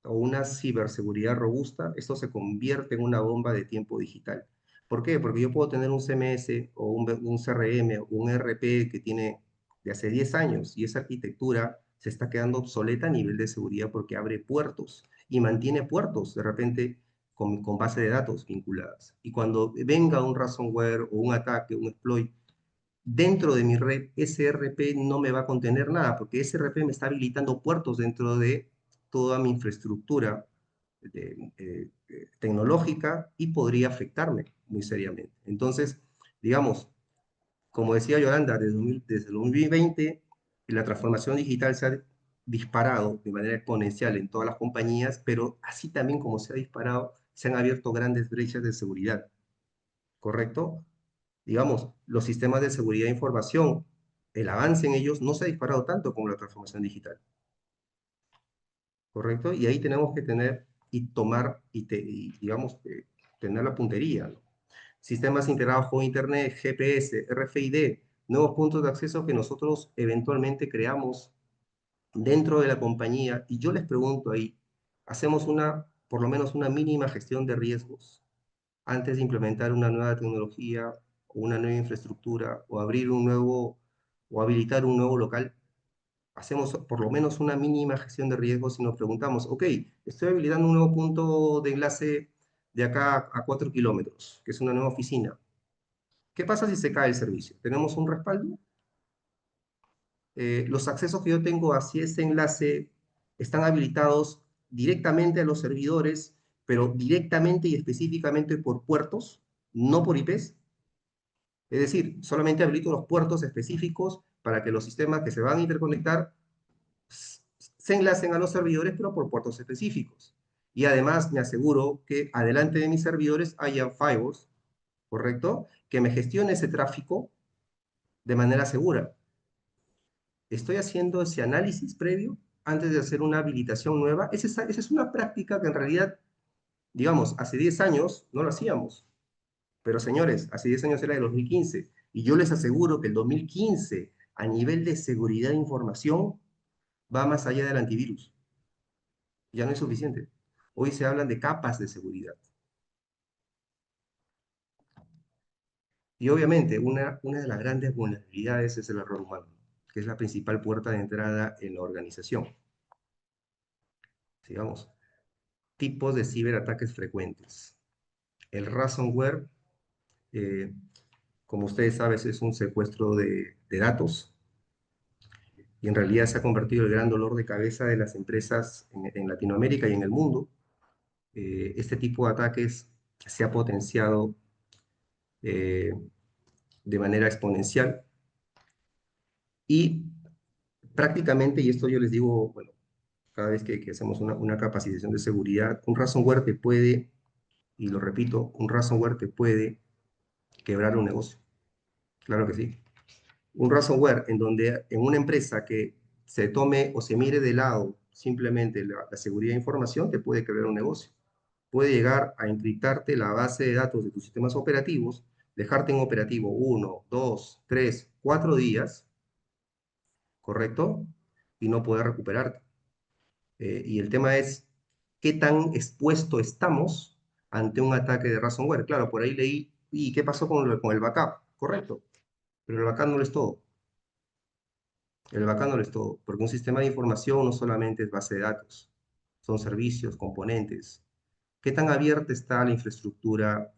o una ciberseguridad robusta, esto se convierte en una bomba de tiempo digital. ¿Por qué? Porque yo puedo tener un CMS o un CRM o un ERP que tiene de hace 10 años y esa arquitectura se está quedando obsoleta a nivel de seguridad porque abre puertos y mantiene puertos de repente con base de datos vinculadas. Y cuando venga un ransomware o un ataque, un exploit, dentro de mi red, ese RP no me va a contener nada, porque ese RP me está habilitando puertos dentro de toda mi infraestructura tecnológica y podría afectarme muy seriamente. Entonces, digamos, como decía Yolanda, desde el 2020 la transformación digital se ha disparado de manera exponencial en todas las compañías, pero así también como se ha disparado, se han abierto grandes brechas de seguridad, ¿correcto? Digamos, los sistemas de seguridad de información, el avance en ellos no se ha disparado tanto como la transformación digital, ¿correcto? Y ahí tenemos que tener y tomar digamos, tener la puntería, ¿no? Sistemas integrados con Internet, GPS, RFID, nuevos puntos de acceso que nosotros eventualmente creamos dentro de la compañía. Y yo les pregunto ahí, ¿hacemos por lo menos una mínima gestión de riesgos antes de implementar una nueva tecnología o una nueva infraestructura o abrir un nuevo o habilitar un nuevo local? Hacemos por lo menos una mínima gestión de riesgos y nos preguntamos, ok, estoy habilitando un nuevo punto de enlace de acá a 4 kilómetros, que es una nueva oficina. ¿Qué pasa si se cae el servicio? ¿Tenemos un respaldo? Los accesos que yo tengo hacia ese enlace están habilitados directamente a los servidores, pero directamente y específicamente por puertos, no por IPs. Es decir, solamente habilito los puertos específicos para que los sistemas que se van a interconectar se enlacen a los servidores, pero por puertos específicos. Y además me aseguro que adelante de mis servidores haya firewalls, ¿correcto? Que me gestione ese tráfico de manera segura. Estoy haciendo ese análisis previo antes de hacer una habilitación nueva. Esa es una práctica que en realidad, digamos, hace 10 años no lo hacíamos. Pero señores, hace 10 años era el 2015. Y yo les aseguro que el 2015, a nivel de seguridad de información, va más allá del antivirus. Ya no es suficiente. Hoy se hablan de capas de seguridad. Y obviamente, una de las grandes vulnerabilidades es el error humano, que es la principal puerta de entrada en la organización. Sigamos. Tipos de ciberataques frecuentes. El ransomware, eh, como ustedes saben, es un secuestro de datos y en realidad se ha convertido en el gran dolor de cabeza de las empresas en Latinoamérica y en el mundo. Este tipo de ataques se ha potenciado eh, de manera exponencial y prácticamente, y esto yo les digo, bueno, cada vez que hacemos una capacitación de seguridad, un ransomware te puede, y lo repito, un ransomware te puede quebrar un negocio. Claro que sí. Un ransomware en donde en una empresa que se tome o se mire de lado simplemente la seguridad de información te puede quebrar un negocio. Puede llegar a encriptarte la base de datos de tus sistemas operativos, dejarte en operativo 1, 2, 3, 4 días, ¿correcto? Y no poder recuperarte. Y el tema es, ¿qué tan expuesto estamos ante un ataque de ransomware? Claro, por ahí leí, ¿y qué pasó con el backup? Correcto, pero el backup no es todo. El backup no es todo, porque un sistema de información no solamente es base de datos, son servicios, componentes. ¿Qué tan abierta está la infraestructura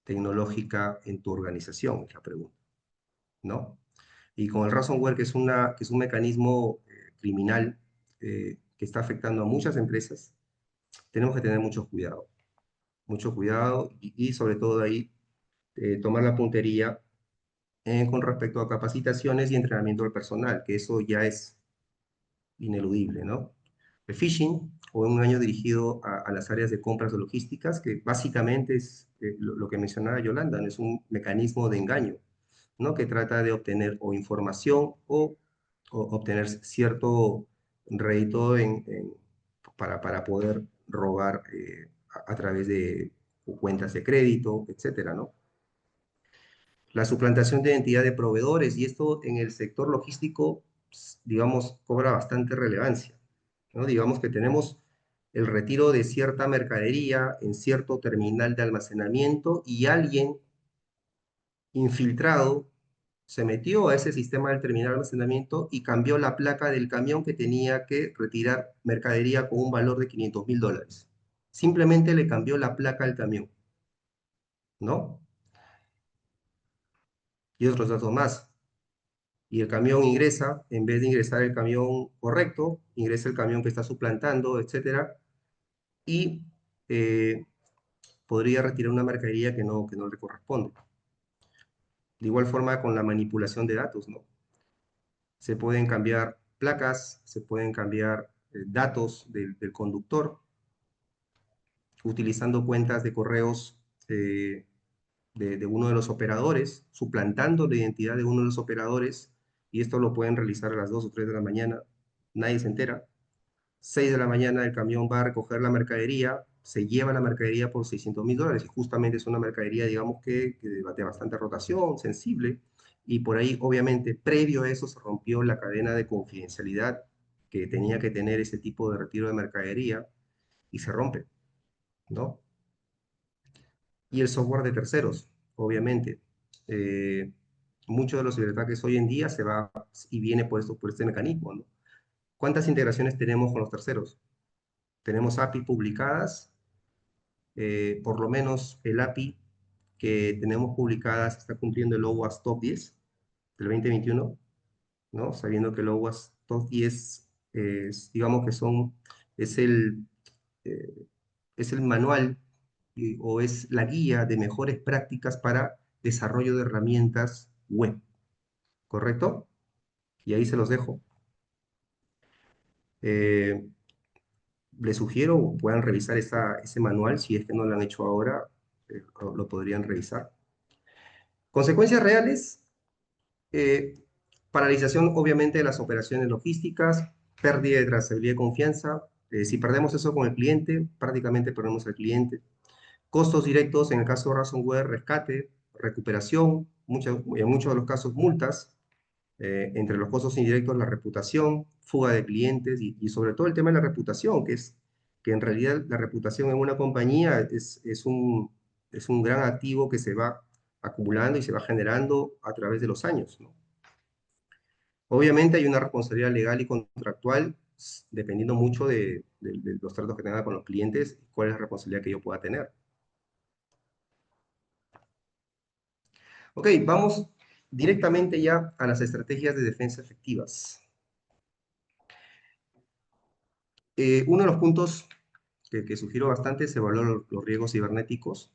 tecnológica en tu organización? Es la pregunta, ¿no? Y con el ransomware, que es un mecanismo criminal que está afectando a muchas empresas, tenemos que tener mucho cuidado y sobre todo ahí tomar la puntería con respecto a capacitaciones y entrenamiento del personal, que eso ya es ineludible, ¿no? El phishing, o un engaño dirigido a las áreas de compras o logísticas, que básicamente es lo que mencionaba Yolanda, ¿no? Es un mecanismo de engaño, ¿no? Que trata de obtener o información o obtener cierto rédito para poder robar a través de cuentas de crédito, etcétera, ¿no? La suplantación de identidad de proveedores, y esto en el sector logístico, digamos, cobra bastante relevancia, ¿no? Digamos que tenemos el retiro de cierta mercadería en cierto terminal de almacenamiento y alguien infiltrado se metió a ese sistema del terminal de almacenamiento y cambió la placa del camión que tenía que retirar mercadería con un valor de $500,000. Simplemente le cambió la placa al camión, ¿no? Y otros datos más. Y el camión ingresa, en vez de ingresar el camión correcto, ingresa el camión que está suplantando, etcétera, y eh, podría retirar una mercadería que no le corresponde. De igual forma con la manipulación de datos, ¿no? Se pueden cambiar placas, se pueden cambiar datos del conductor, utilizando cuentas de correos de uno de los operadores, suplantando la identidad de uno de los operadores, y esto lo pueden realizar a las 2 o 3 de la mañana, nadie se entera. 6 de la mañana el camión va a recoger la mercadería, se lleva la mercadería por $600,000 y justamente es una mercadería, digamos que de bastante rotación, sensible, y por ahí obviamente previo a eso se rompió la cadena de confidencialidad que tenía que tener ese tipo de retiro de mercadería y se rompe, ¿no? Y el software de terceros, obviamente. Eh, Muchos de los ciberataques hoy en día se va y viene por este mecanismo, ¿no? ¿Cuántas integraciones tenemos con los terceros? Tenemos API publicadas, por lo menos el API que tenemos publicadas está cumpliendo el OWASP Top 10 del 2021, ¿no? Sabiendo que el OWASP Top 10 digamos que es el, eh, es el manual o es la guía de mejores prácticas para desarrollo de herramientas web, ¿correcto? Y ahí se los dejo. Eh, Les sugiero puedan revisar ese manual, si es que no lo han hecho ahora, lo podrían revisar. Consecuencias reales, eh, paralización obviamente de las operaciones logísticas, pérdida de trazabilidad y confianza. Si perdemos eso con el cliente, prácticamente perdemos al cliente. Costos directos, en el caso de ransomware, rescate, recuperación, en muchos de los casos multas. Entre los costos indirectos, la reputación, fuga de clientes y sobre todo el tema de la reputación, que en realidad la reputación en una compañía es un gran activo que se va acumulando y se va generando a través de los años, ¿no? Obviamente hay una responsabilidad legal y contractual, dependiendo mucho de los tratos que tenga con los clientes, cuál es la responsabilidad que yo pueda tener. Ok, vamos directamente ya a las estrategias de defensa efectivas. Uno de los puntos que sugiero bastante es evaluar los riesgos cibernéticos,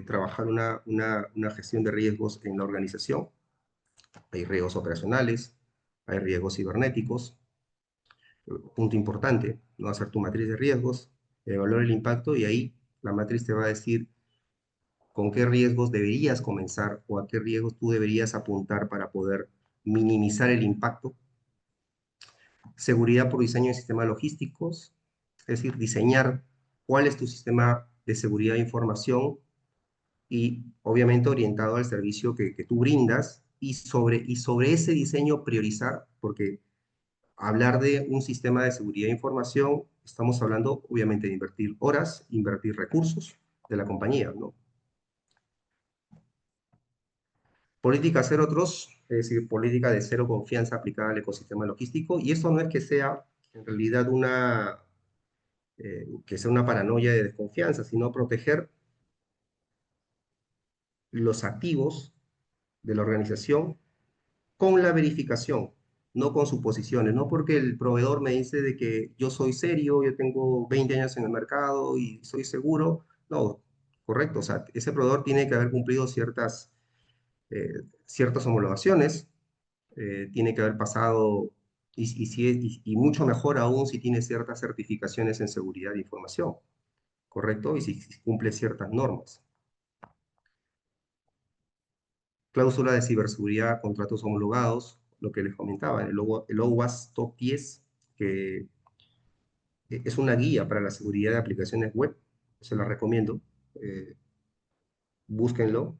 trabajar una gestión de riesgos en la organización. Hay riesgos operacionales, hay riesgos cibernéticos. Punto importante, no hacer tu matriz de riesgos, evaluar el impacto y ahí la matriz te va a decir con qué riesgos deberías comenzar o a qué riesgos tú deberías apuntar para poder minimizar el impacto. Seguridad por diseño de sistemas logísticos, es decir, diseñar cuál es tu sistema de seguridad de información y obviamente orientado al servicio que tú brindas y sobre ese diseño priorizar, porque hablar de un sistema de seguridad de información, estamos hablando obviamente de invertir horas, invertir recursos de la compañía, ¿no? Política cero trust, es decir, política de cero confianza aplicada al ecosistema logístico, y eso no es que sea en realidad que sea una paranoia de desconfianza, sino proteger los activos de la organización con la verificación, no con suposiciones, no porque el proveedor me dice de que yo soy serio, yo tengo 20 años en el mercado y soy seguro. No, correcto, o sea, ese proveedor tiene que haber cumplido ciertas homologaciones, tiene que haber pasado, y mucho mejor aún si tiene ciertas certificaciones en seguridad de información, correcto, y si cumple ciertas normas. Cláusula de ciberseguridad, contratos homologados, lo que les comentaba, el OWASP Top 10, que es una guía para la seguridad de aplicaciones web, se la recomiendo, eh, búsquenlo,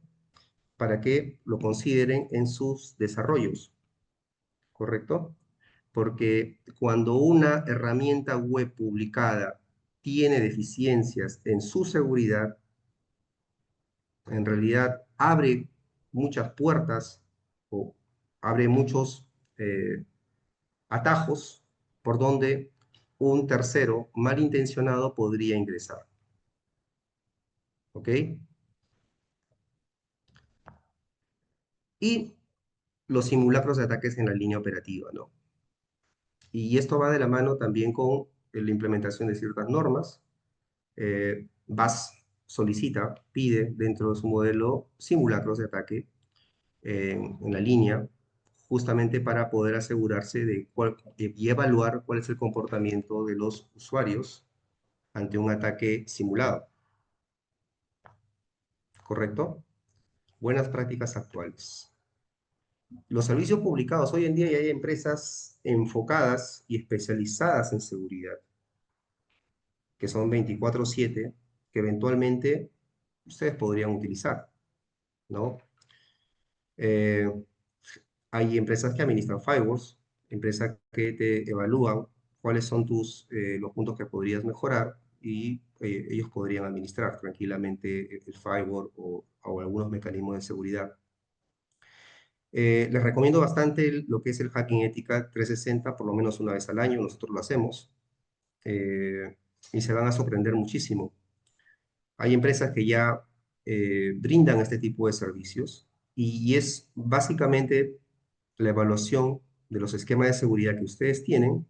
para que lo consideren en sus desarrollos, ¿correcto? Porque cuando una herramienta web publicada tiene deficiencias en su seguridad, en realidad abre muchas puertas o abre muchos atajos por donde un tercero malintencionado podría ingresar. ¿Ok? Y los simulacros de ataques en la línea operativa, ¿no? Y esto va de la mano también con la implementación de ciertas normas. BAS solicita, pide dentro de su modelo simulacros de ataque en la línea, justamente para poder asegurarse y evaluar cuál es el comportamiento de los usuarios ante un ataque simulado. ¿Correcto? Buenas prácticas actuales. Los servicios publicados, hoy en día ya hay empresas enfocadas y especializadas en seguridad, que son 24/7, que eventualmente ustedes podrían utilizar, ¿no? Eh, Hay empresas que administran firewalls, empresas que te evalúan cuáles son los puntos que podrías mejorar y ellos podrían administrar tranquilamente el firewall o algunos mecanismos de seguridad. Les recomiendo bastante lo que es el Hacking Ética 360, por lo menos una vez al año, nosotros lo hacemos, y se van a sorprender muchísimo. Hay empresas que ya brindan este tipo de servicios y es básicamente la evaluación de los esquemas de seguridad que ustedes tienen,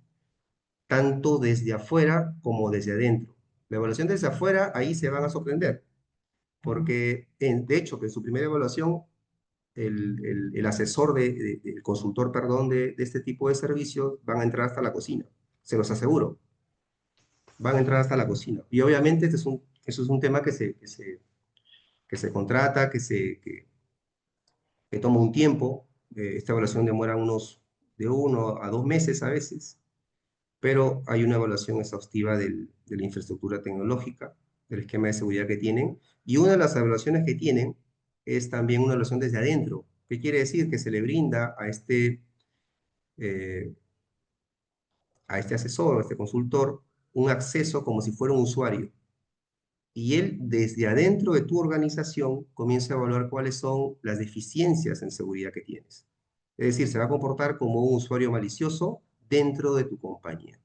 tanto desde afuera como desde adentro. La evaluación desde afuera, ahí se van a sorprender, porque de hecho que en su primera evaluación el asesor, el consultor, perdón, de este tipo de servicios van a entrar hasta la cocina, se los aseguro, van a entrar hasta la cocina. Y obviamente eso es un tema que se contrata, que toma un tiempo. Esta evaluación demora de 1 a 2 meses a veces, pero hay una evaluación exhaustiva de la infraestructura tecnológica, del esquema de seguridad que tienen, y una de las evaluaciones que tienen es también una evaluación desde adentro. ¿Qué quiere decir? Que se le brinda eh, a este asesor, a este consultor, un acceso como si fuera un usuario. Y él, desde adentro de tu organización, comienza a evaluar cuáles son las deficiencias en seguridad que tienes. Es decir, se va a comportar como un usuario malicioso dentro de tu compañía.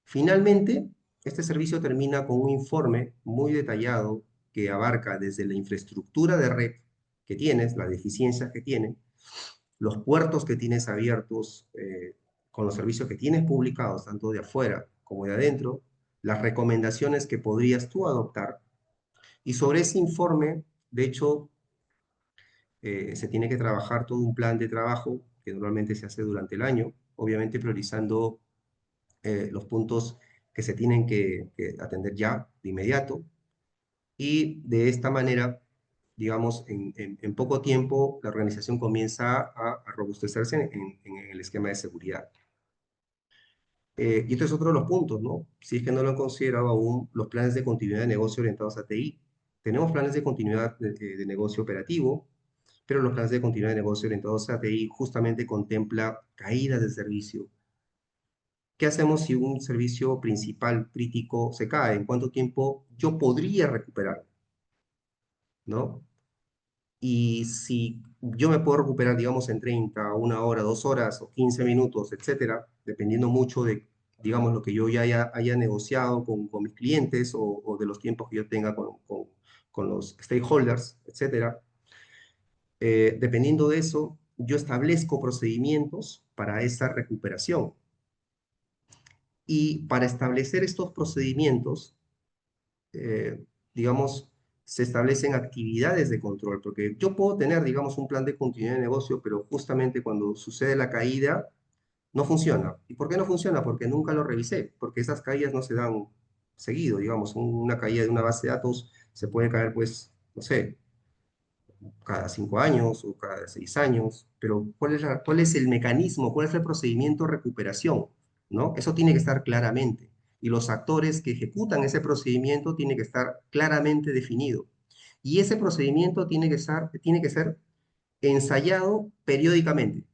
Finalmente, este servicio termina con un informe muy detallado que abarca desde la infraestructura de red que tienes, las deficiencias que tiene, los puertos que tienes abiertos con los servicios que tienes publicados, tanto de afuera como de adentro, las recomendaciones que podrías tú adoptar. Y sobre ese informe, de hecho, se tiene que trabajar todo un plan de trabajo que normalmente se hace durante el año, obviamente priorizando los puntos que se tienen que atender ya, de inmediato, y de esta manera, digamos, en poco tiempo, la organización comienza a robustecerse en el esquema de seguridad. Y este es otro de los puntos, ¿no? Si es que no lo han considerado aún, los planes de continuidad de negocio orientados a TI. Tenemos planes de continuidad de negocio operativo, pero los planes de continuidad de negocio orientados a TI justamente contempla caídas de servicio. ¿Qué hacemos si un servicio principal crítico se cae? ¿En cuánto tiempo yo podría recuperar? ¿No? Y si yo me puedo recuperar, digamos, en 30, 1 hora, 2 horas o 15 minutos, etcétera, dependiendo mucho de, digamos, lo que yo ya haya negociado con mis clientes o de los tiempos que yo tenga con los stakeholders, etcétera. Dependiendo de eso, yo establezco procedimientos para esa recuperación. Y para establecer estos procedimientos, digamos, se establecen actividades de control, porque yo puedo tener, digamos, un plan de continuidad de negocio, pero justamente cuando sucede la caída, no funciona. ¿Y por qué no funciona? Porque nunca lo revisé, porque esas caídas no se dan seguido, digamos, una caída de una base de datos se puede caer, pues, no sé, cada 5 años o cada 6 años, pero ¿cuál es el mecanismo, cuál es el procedimiento de recuperación? ¿No? Eso tiene que estar claramente. Y los actores que ejecutan ese procedimiento tienen que estar claramente definido. Y ese procedimiento tiene que ser ensayado periódicamente.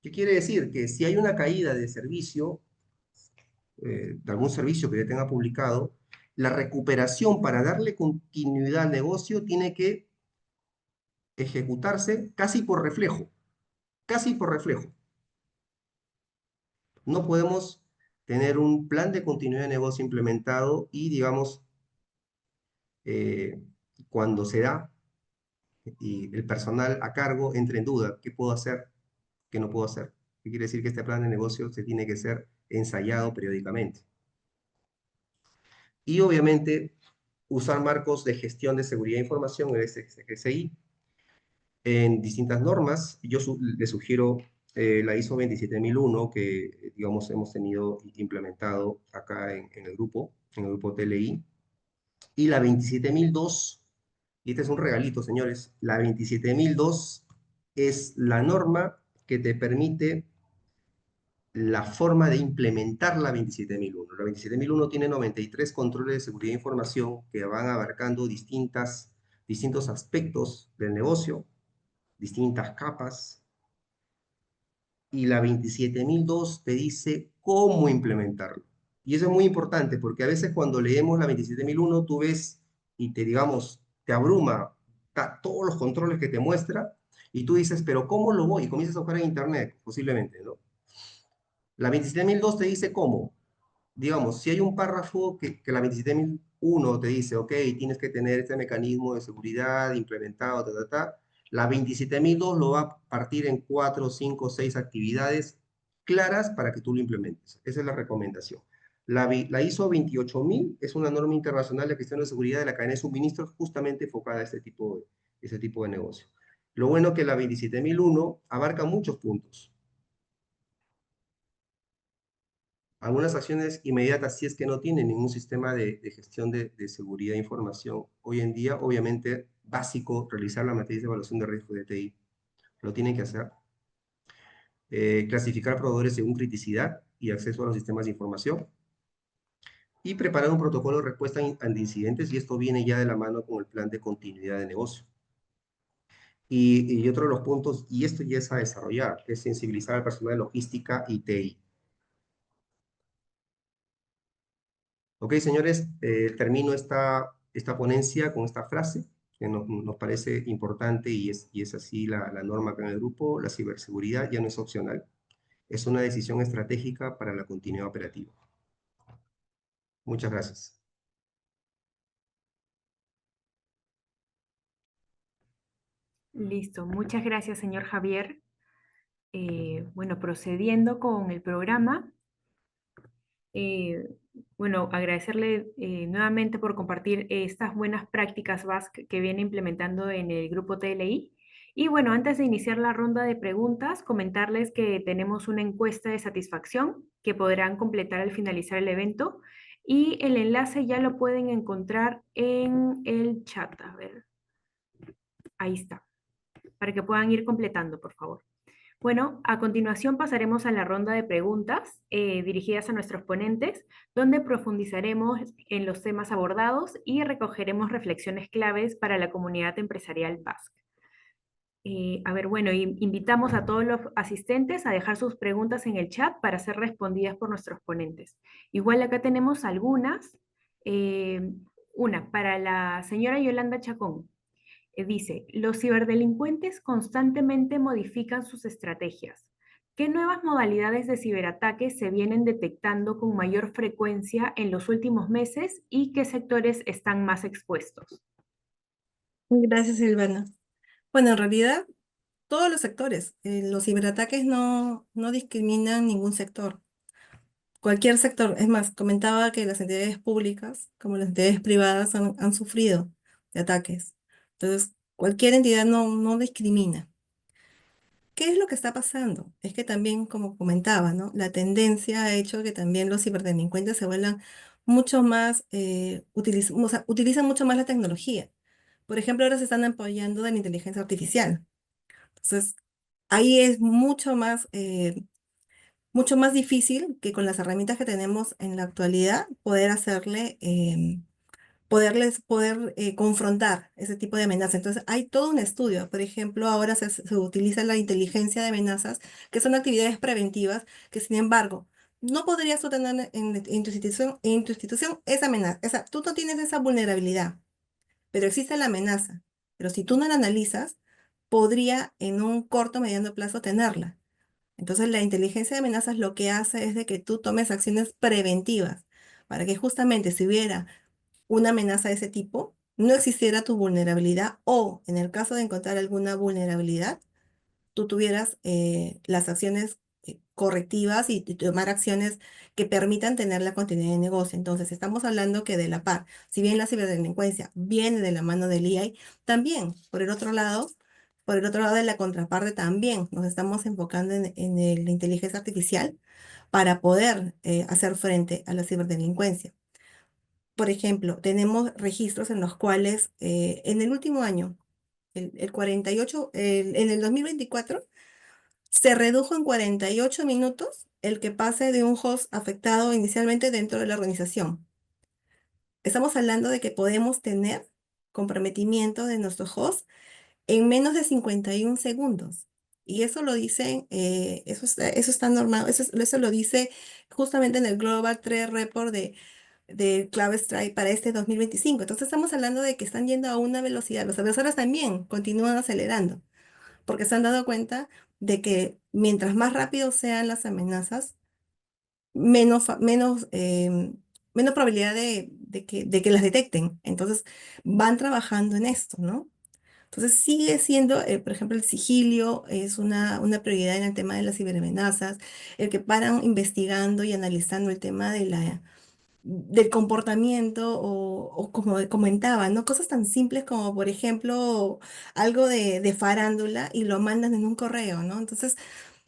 ¿Qué quiere decir? Que si hay una caída de servicio, de algún servicio que ya tenga publicado, la recuperación para darle continuidad al negocio tiene que ejecutarse casi por reflejo, casi por reflejo. No podemos tener un plan de continuidad de negocio implementado y, digamos, eh, cuando se da y el personal a cargo entre en duda, ¿qué puedo hacer? ¿Qué no puedo hacer? ¿Qué quiere decir? Que este plan de negocio se tiene que ser ensayado periódicamente. Y obviamente usar marcos de gestión de seguridad de información, el SGSI, en distintas normas. Yo le sugiero la ISO 27001 que, digamos, hemos tenido implementado acá en el grupo TLI, y la 27002, y este es un regalito, señores. La 27002 es la norma que te permite la forma de implementar la 27001. La 27001 tiene 93 controles de seguridad de información que van abarcando distintos aspectos del negocio, distintas capas, y la 27002 te dice cómo implementarlo. Y eso es muy importante porque a veces cuando leemos la 27001 tú ves y te abruma todos los controles que te muestra y tú dices, pero ¿cómo lo voy? Y comienzas a buscar en internet, posiblemente, ¿no? La 27002 te dice cómo. Digamos, si hay un párrafo que la 27001 te dice, ok, tienes que tener este mecanismo de seguridad implementado, la 27002 lo va a partir en 4, 5, 6 actividades claras para que tú lo implementes. Esa es la recomendación. La ISO 28000 es una norma internacional de gestión de seguridad de la cadena de suministros justamente enfocada a este tipo de negocio. Lo bueno es que la 27001 abarca muchos puntos. Algunas acciones inmediatas, si es que no tienen ningún sistema de gestión de seguridad de información, hoy en día, obviamente, básico, realizar la matriz de evaluación de riesgo de TI. Lo tienen que hacer. Clasificar proveedores según criticidad y acceso a los sistemas de información. Y preparar un protocolo de respuesta ante incidentes, y esto viene ya de la mano con el plan de continuidad de negocio. Y otro de los puntos, y esto ya es a desarrollar, es sensibilizar al personal de logística y TI. Ok, señores, termino esta ponencia con esta frase que nos parece importante y es así la norma acá en el grupo: la ciberseguridad ya no es opcional, es una decisión estratégica para la continuidad operativa. Muchas gracias. Listo, muchas gracias, señor Javier. Bueno, procediendo con el programa, bueno, agradecerle nuevamente por compartir estas buenas prácticas BASC que viene implementando en el grupo TLI. Y bueno, antes de iniciar la ronda de preguntas, comentarles que tenemos una encuesta de satisfacción que podrán completar al finalizar el evento, y el enlace ya lo pueden encontrar en el chat. A ver, ahí está, para que puedan ir completando, por favor. Bueno, a continuación pasaremos a la ronda de preguntas dirigidas a nuestros ponentes, donde profundizaremos en los temas abordados y recogeremos reflexiones claves para la comunidad empresarial BASC. A ver, bueno, invitamos a todos los asistentes a dejar sus preguntas en el chat para ser respondidas por nuestros ponentes. Igual acá tenemos algunas. Una para la señora Yolanda Chacón. Dice, los ciberdelincuentes constantemente modifican sus estrategias. ¿Qué nuevas modalidades de ciberataques se vienen detectando con mayor frecuencia en los últimos meses y qué sectores están más expuestos? Gracias, Silvana. Bueno, en realidad todos los sectores. Los ciberataques no discriminan ningún sector. Cualquier sector. Es más, comentaba que las entidades públicas, como las entidades privadas, han sufrido de ataques. Entonces, cualquier entidad no discrimina. ¿Qué es lo que está pasando? Es que también, como comentaba, ¿no? La tendencia ha hecho que también los ciberdelincuentes se vuelvan mucho más, o sea, utilizan mucho más la tecnología. Por ejemplo, ahora se están apoyando de la inteligencia artificial. Entonces, ahí es mucho más difícil que con las herramientas que tenemos en la actualidad poder poder confrontar ese tipo de amenazas. Entonces, hay todo un estudio. Por ejemplo, ahora se utiliza la inteligencia de amenazas, que son actividades preventivas, que sin embargo, no podrías tú tener en tu institución esa amenaza. Tú no tienes esa vulnerabilidad, pero existe la amenaza. Pero si tú no la analizas, podría en un corto o mediano plazo tenerla. Entonces, la inteligencia de amenazas lo que hace es de que tú tomes acciones preventivas para que justamente si hubiera una amenaza de ese tipo, no existiera tu vulnerabilidad o en el caso de encontrar alguna vulnerabilidad, tú tuvieras las acciones correctivas y tomar acciones que permitan tener la continuidad de negocio. Entonces, estamos hablando que de la par, si bien la ciberdelincuencia viene de la mano del AI, también, por el otro lado de la contraparte, también nos estamos enfocando en la inteligencia artificial para poder hacer frente a la ciberdelincuencia. Por ejemplo, tenemos registros en los cuales en el último año, el 48, en el 2024, se redujo en 48 minutos el que pase de un host afectado inicialmente dentro de la organización. Estamos hablando de que podemos tener comprometimiento de nuestro host en menos de 51 segundos. Y eso lo dicen, eso está normado, eso lo dice justamente en el Global Threat Report de CloudStrike para este 2025. Entonces estamos hablando de que están yendo a una velocidad. Los adversarios también continúan acelerando, porque se han dado cuenta de que mientras más rápido sean las amenazas, menos probabilidad de que las detecten. Entonces van trabajando en esto, ¿no? Entonces sigue siendo, por ejemplo, el sigilio es una prioridad en el tema de las ciberamenazas, el que paran investigando y analizando el tema del comportamiento o como comentaba, ¿no? Cosas tan simples como, por ejemplo, algo de farándula y lo mandan en un correo, ¿no? Entonces,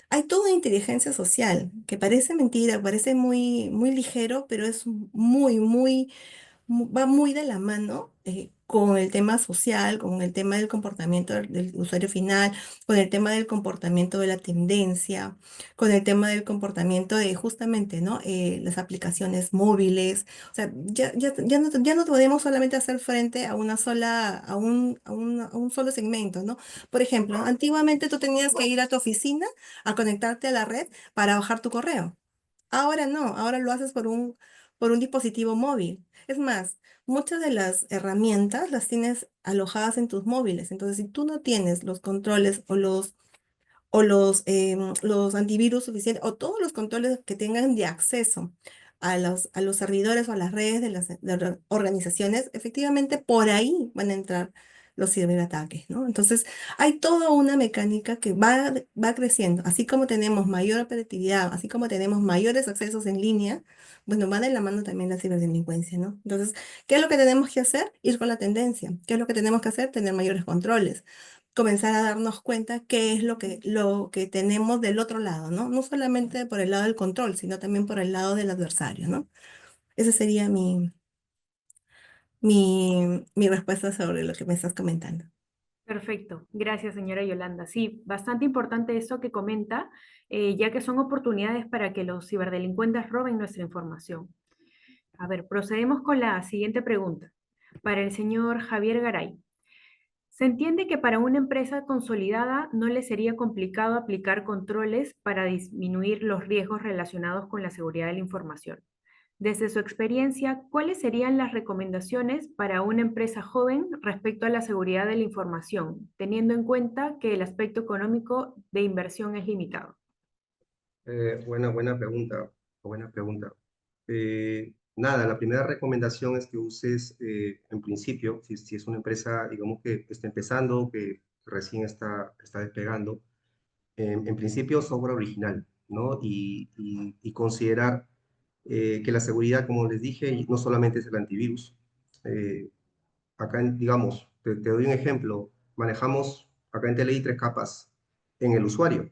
hay toda inteligencia social que parece mentira, parece muy ligero, pero es va muy de la mano con el tema social, con el tema del comportamiento del usuario final, con el tema del comportamiento de la tendencia, con el tema del comportamiento de justamente, ¿no? Las aplicaciones móviles. O sea, ya no podemos solamente hacer frente a una sola, a un solo segmento, ¿no? Por ejemplo, antiguamente tú tenías que ir a tu oficina a conectarte a la red para bajar tu correo. Ahora no, ahora lo haces por un dispositivo móvil. Es más, muchas de las herramientas las tienes alojadas en tus móviles. Entonces, si tú no tienes los controles los antivirus suficientes o todos los controles que tengan de acceso a los servidores o a las redes de las organizaciones, efectivamente por ahí van a entrar los ciberataques, ¿no? Entonces, hay toda una mecánica que va creciendo. Así como tenemos mayor operatividad, así como tenemos mayores accesos en línea, bueno, va de la mano también la ciberdelincuencia, ¿no? Entonces, ¿qué es lo que tenemos que hacer? Ir con la tendencia. ¿Qué es lo que tenemos que hacer? Tener mayores controles, comenzar a darnos cuenta qué es lo que tenemos del otro lado, ¿no? No solamente por el lado del control, sino también por el lado del adversario, ¿no? Esa sería mi respuesta sobre lo que me estás comentando. Perfecto, gracias señora Yolanda. Sí, bastante importante eso que comenta, ya que son oportunidades para que los ciberdelincuentes roben nuestra información. A ver, procedemos con la siguiente pregunta. Para el señor Javier Garay. Se entiende que para una empresa consolidada no le sería complicado aplicar controles para disminuir los riesgos relacionados con la seguridad de la información. Desde su experiencia, ¿cuáles serían las recomendaciones para una empresa joven respecto a la seguridad de la información, teniendo en cuenta que el aspecto económico de inversión es limitado? Buena pregunta, buena pregunta. Nada, la primera recomendación es que uses, en principio, si es una empresa, digamos, que está empezando, que recién está despegando, en principio software original, ¿no? Y considerar que la seguridad, como les dije, no solamente es el antivirus. Eh, Acá, digamos, te doy un ejemplo, manejamos acá en TLI 3 capas en el usuario.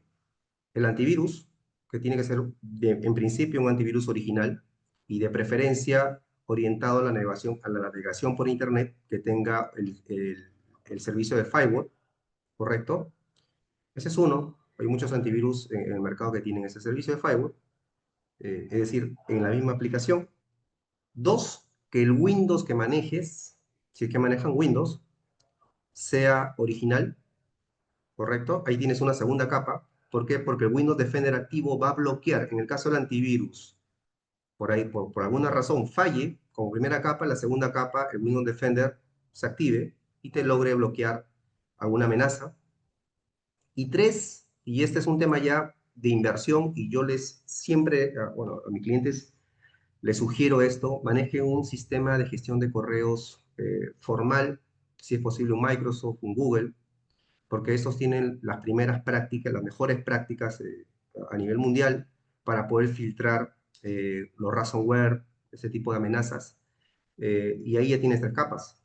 El antivirus, que tiene que ser en principio un antivirus original y de preferencia orientado a la navegación por Internet, que tenga el servicio de firewall, ¿correcto? Ese es uno. Hay muchos antivirus en el mercado que tienen ese servicio de firewall, es decir, en la misma aplicación. Dos, que el Windows que manejes, si es que manejan Windows, sea original, ¿correcto? Ahí tienes una segunda capa. ¿Por qué? Porque el Windows Defender activo va a bloquear, en el caso del antivirus, por ahí, por alguna razón falle, como primera capa, la segunda capa, el Windows Defender se active y te logre bloquear alguna amenaza. Y tres, y este es un tema ya de inversión, y yo les siempre, bueno, a mis clientes les sugiero esto, manejen un sistema de gestión de correos formal, si es posible un Microsoft, un Google, porque estos tienen las primeras prácticas, las mejores prácticas a nivel mundial para poder filtrar los ransomware, ese tipo de amenazas. Y ahí ya tienes 3 capas,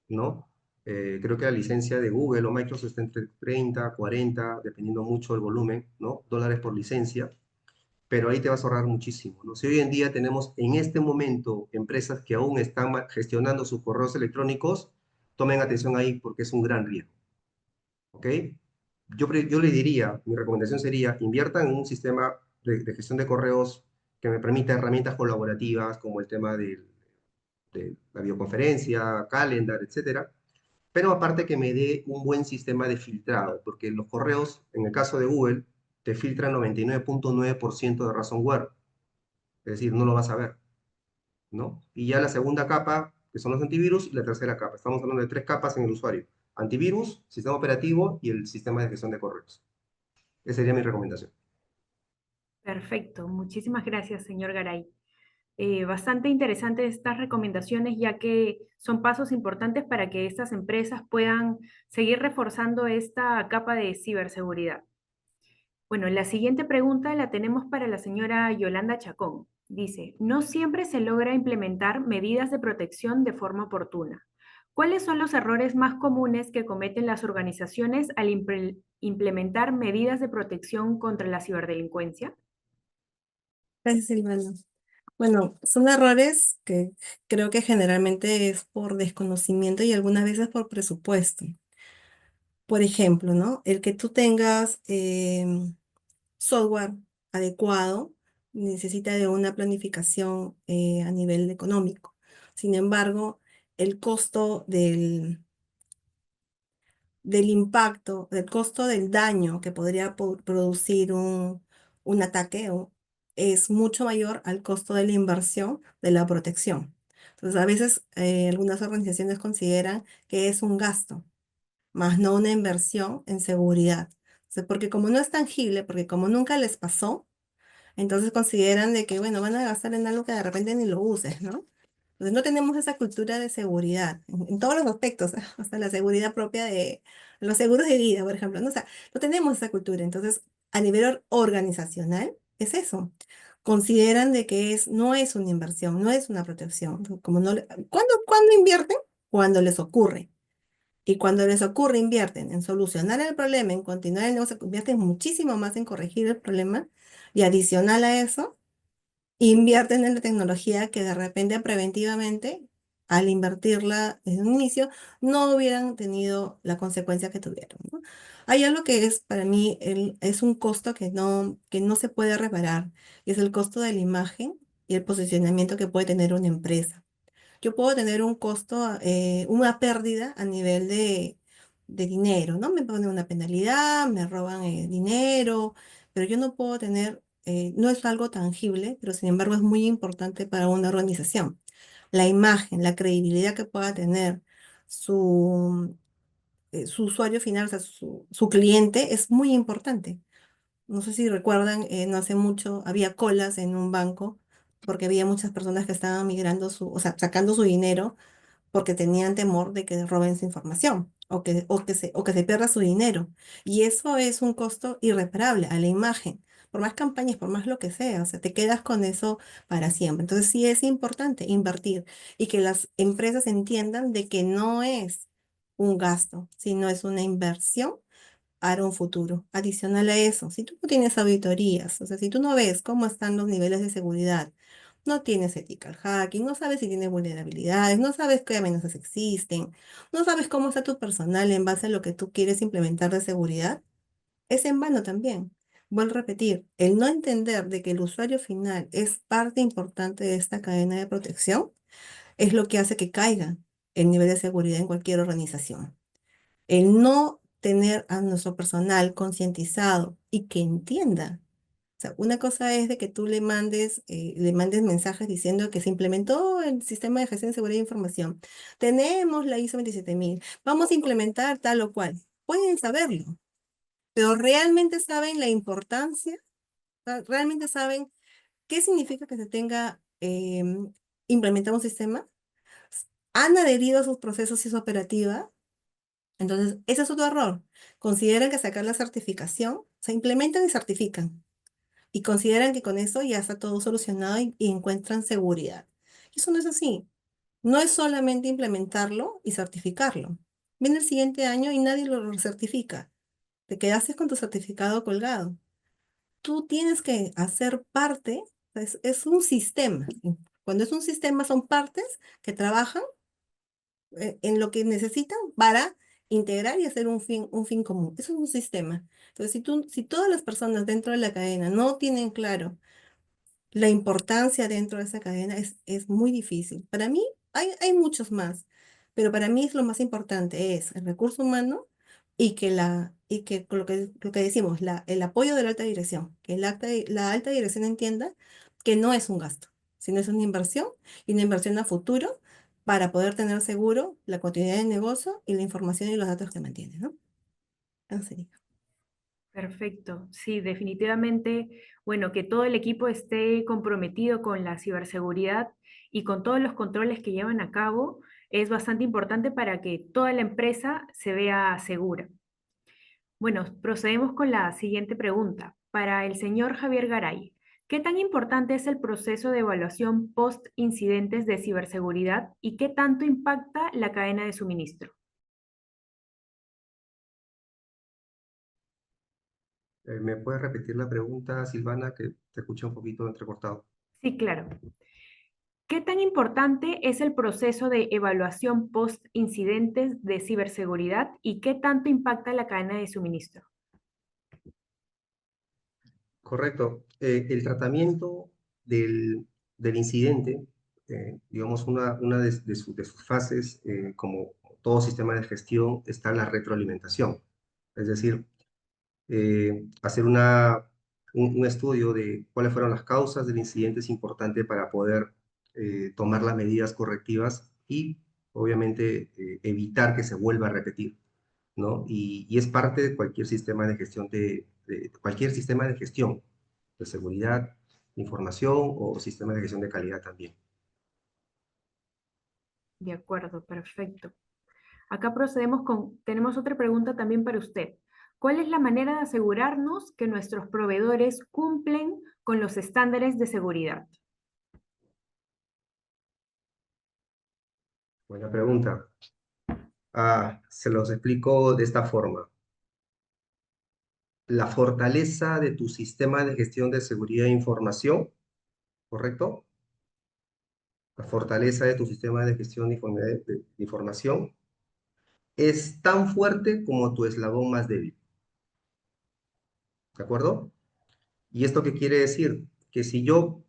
¿no? Creo que la licencia de Google o Microsoft está entre 30, 40, dependiendo mucho del volumen, ¿no? Dólares por licencia, pero ahí te vas a ahorrar muchísimo, ¿no? Si hoy en día tenemos en este momento empresas que aún están gestionando sus correos electrónicos, tomen atención ahí porque es un gran riesgo, ¿ok? Yo le diría, mi recomendación sería, inviertan en un sistema de gestión de correos que me permita herramientas colaborativas como el tema de la videoconferencia, calendar, etcétera, pero aparte que me dé un buen sistema de filtrado, porque los correos, en el caso de Google, te filtran 99.9% de ransomware, es decir, no lo vas a ver, ¿no? Y ya la segunda capa, que son los antivirus, y la tercera capa. Estamos hablando de 3 capas en el usuario. Antivirus, sistema operativo y el sistema de gestión de correos. Esa sería mi recomendación. Perfecto, muchísimas gracias, señor Garay. Bastante interesantes estas recomendaciones, ya que son pasos importantes para que estas empresas puedan seguir reforzando esta capa de ciberseguridad. Bueno, la siguiente pregunta la tenemos para la señora Yolanda Chacón. Dice, no siempre se logra implementar medidas de protección de forma oportuna. ¿Cuáles son los errores más comunes que cometen las organizaciones al implementar medidas de protección contra la ciberdelincuencia? Gracias, Silvana. Bueno, son errores que creo que generalmente es por desconocimiento y algunas veces por presupuesto. Por ejemplo, ¿no? El que tú tengas software adecuado necesita de una planificación a nivel económico. Sin embargo, el costo del impacto, del costo del daño que podría producir un ataque es mucho mayor al costo de la inversión de la protección. Entonces, a veces algunas organizaciones consideran que es un gasto, más no una inversión en seguridad. O sea, porque como no es tangible, porque como nunca les pasó, entonces consideran de que, bueno, van a gastar en algo que de repente ni lo uses, ¿no? Entonces no tenemos esa cultura de seguridad en todos los aspectos, hasta la seguridad propia de los seguros de vida, por ejemplo, ¿no? O sea, no tenemos esa cultura. Entonces, a nivel organizacional, es eso. Consideran de que no es una inversión, no es una protección. Como no, ¿cuándo invierten? Cuando les ocurre. Y cuando les ocurre, invierten en solucionar el problema, en continuar el negocio, invierten muchísimo más en corregir el problema. Y adicional a eso, invierten en la tecnología que de repente preventivamente, al invertirla desde un inicio, no hubieran tenido la consecuencia que tuvieron, ¿no? Hay algo que es para mí es un costo que no se puede reparar, y es el costo de la imagen y el posicionamiento que puede tener una empresa. Yo puedo tener un costo, una pérdida a nivel de dinero, ¿no? Me ponen una penalidad, me roban dinero, pero yo no puedo tener, no es algo tangible, pero sin embargo es muy importante para una organización. La imagen, la credibilidad que pueda tener su usuario final, o sea, su cliente, es muy importante. No sé si recuerdan, no hace mucho había colas en un banco porque había muchas personas que estaban migrando o sea, sacando su dinero porque tenían temor de que roben su información. o que se pierda su dinero. Y eso es un costo irreparable a la imagen. Por más campañas, por más lo que sea, o sea, te quedas con eso para siempre. Entonces sí es importante invertir y que las empresas entiendan de que no es un gasto, sino es una inversión para un futuro. Adicional a eso, si tú no tienes auditorías, o sea, si tú no ves cómo están los niveles de seguridad, no tienes ethical hacking, no sabes si tiene vulnerabilidades, no sabes qué amenazas existen, no sabes cómo está tu personal en base a lo que tú quieres implementar de seguridad, es en vano también. Vuelvo a repetir, el no entender de que el usuario final es parte importante de esta cadena de protección es lo que hace que caiga el nivel de seguridad en cualquier organización. El no tener a nuestro personal concientizado y que entienda. O sea, una cosa es de que tú le mandes mensajes diciendo que se implementó el sistema de gestión de seguridad de información. Tenemos la ISO 27000. Vamos a implementar tal o cual. Pueden saberlo, pero realmente saben la importancia, realmente saben qué significa que se tenga implementado un sistema. Han adherido a sus procesos y su operativa. Entonces, ese es otro error. Consideran que sacar la certificación, se implementan y certifican. Y consideran que con eso ya está todo solucionado y encuentran seguridad. Eso no es así. No es solamente implementarlo y certificarlo. Viene el siguiente año y nadie lo certifica. Te quedaste con tu certificado colgado. Tú tienes que hacer parte, es un sistema. Cuando es un sistema son partes que trabajan en lo que necesitan para integrar y hacer un fin común. Eso es un sistema. Entonces, si todas las personas dentro de la cadena no tienen claro la importancia dentro de esa cadena, es muy difícil. Para mí, hay muchos más, pero para mí es lo más importante, es el recurso humano y que con lo que decimos, el apoyo de la alta dirección, que la alta dirección entienda que no es un gasto, sino es una inversión y una inversión a futuro para poder tener seguro la continuidad del negocio y la información y los datos que mantiene, ¿no? Eso sería. Perfecto, sí, definitivamente, bueno, que todo el equipo esté comprometido con la ciberseguridad y con todos los controles que llevan a cabo es bastante importante para que toda la empresa se vea segura. Bueno, procedemos con la siguiente pregunta. Para el señor Javier Garay, ¿qué tan importante es el proceso de evaluación post-incidentes de ciberseguridad y qué tanto impacta la cadena de suministro? ¿Me puedes repetir la pregunta, Silvana, que te escuché un poquito entrecortado? Sí, claro. ¿Qué tan importante es el proceso de evaluación post-incidentes de ciberseguridad y qué tanto impacta la cadena de suministro? Correcto. El tratamiento del incidente, digamos, una de sus fases, como todo sistema de gestión, está la retroalimentación. Es decir, hacer un estudio de cuáles fueron las causas del incidente es importante para poder tomar las medidas correctivas y, obviamente, evitar que se vuelva a repetir, ¿no? Y es parte de cualquier sistema de gestión de cualquier sistema de gestión de seguridad, información o sistema de gestión de calidad también. De acuerdo, perfecto. Acá procedemos tenemos otra pregunta también para usted. ¿Cuál es la manera de asegurarnos que nuestros proveedores cumplen con los estándares de seguridad? Buena pregunta. Se los explico de esta forma. La fortaleza de tu sistema de gestión de seguridad de información, ¿correcto? La fortaleza de tu sistema de gestión de información es tan fuerte como tu eslabón más débil, ¿de acuerdo? ¿Y esto qué quiere decir? Que si yo,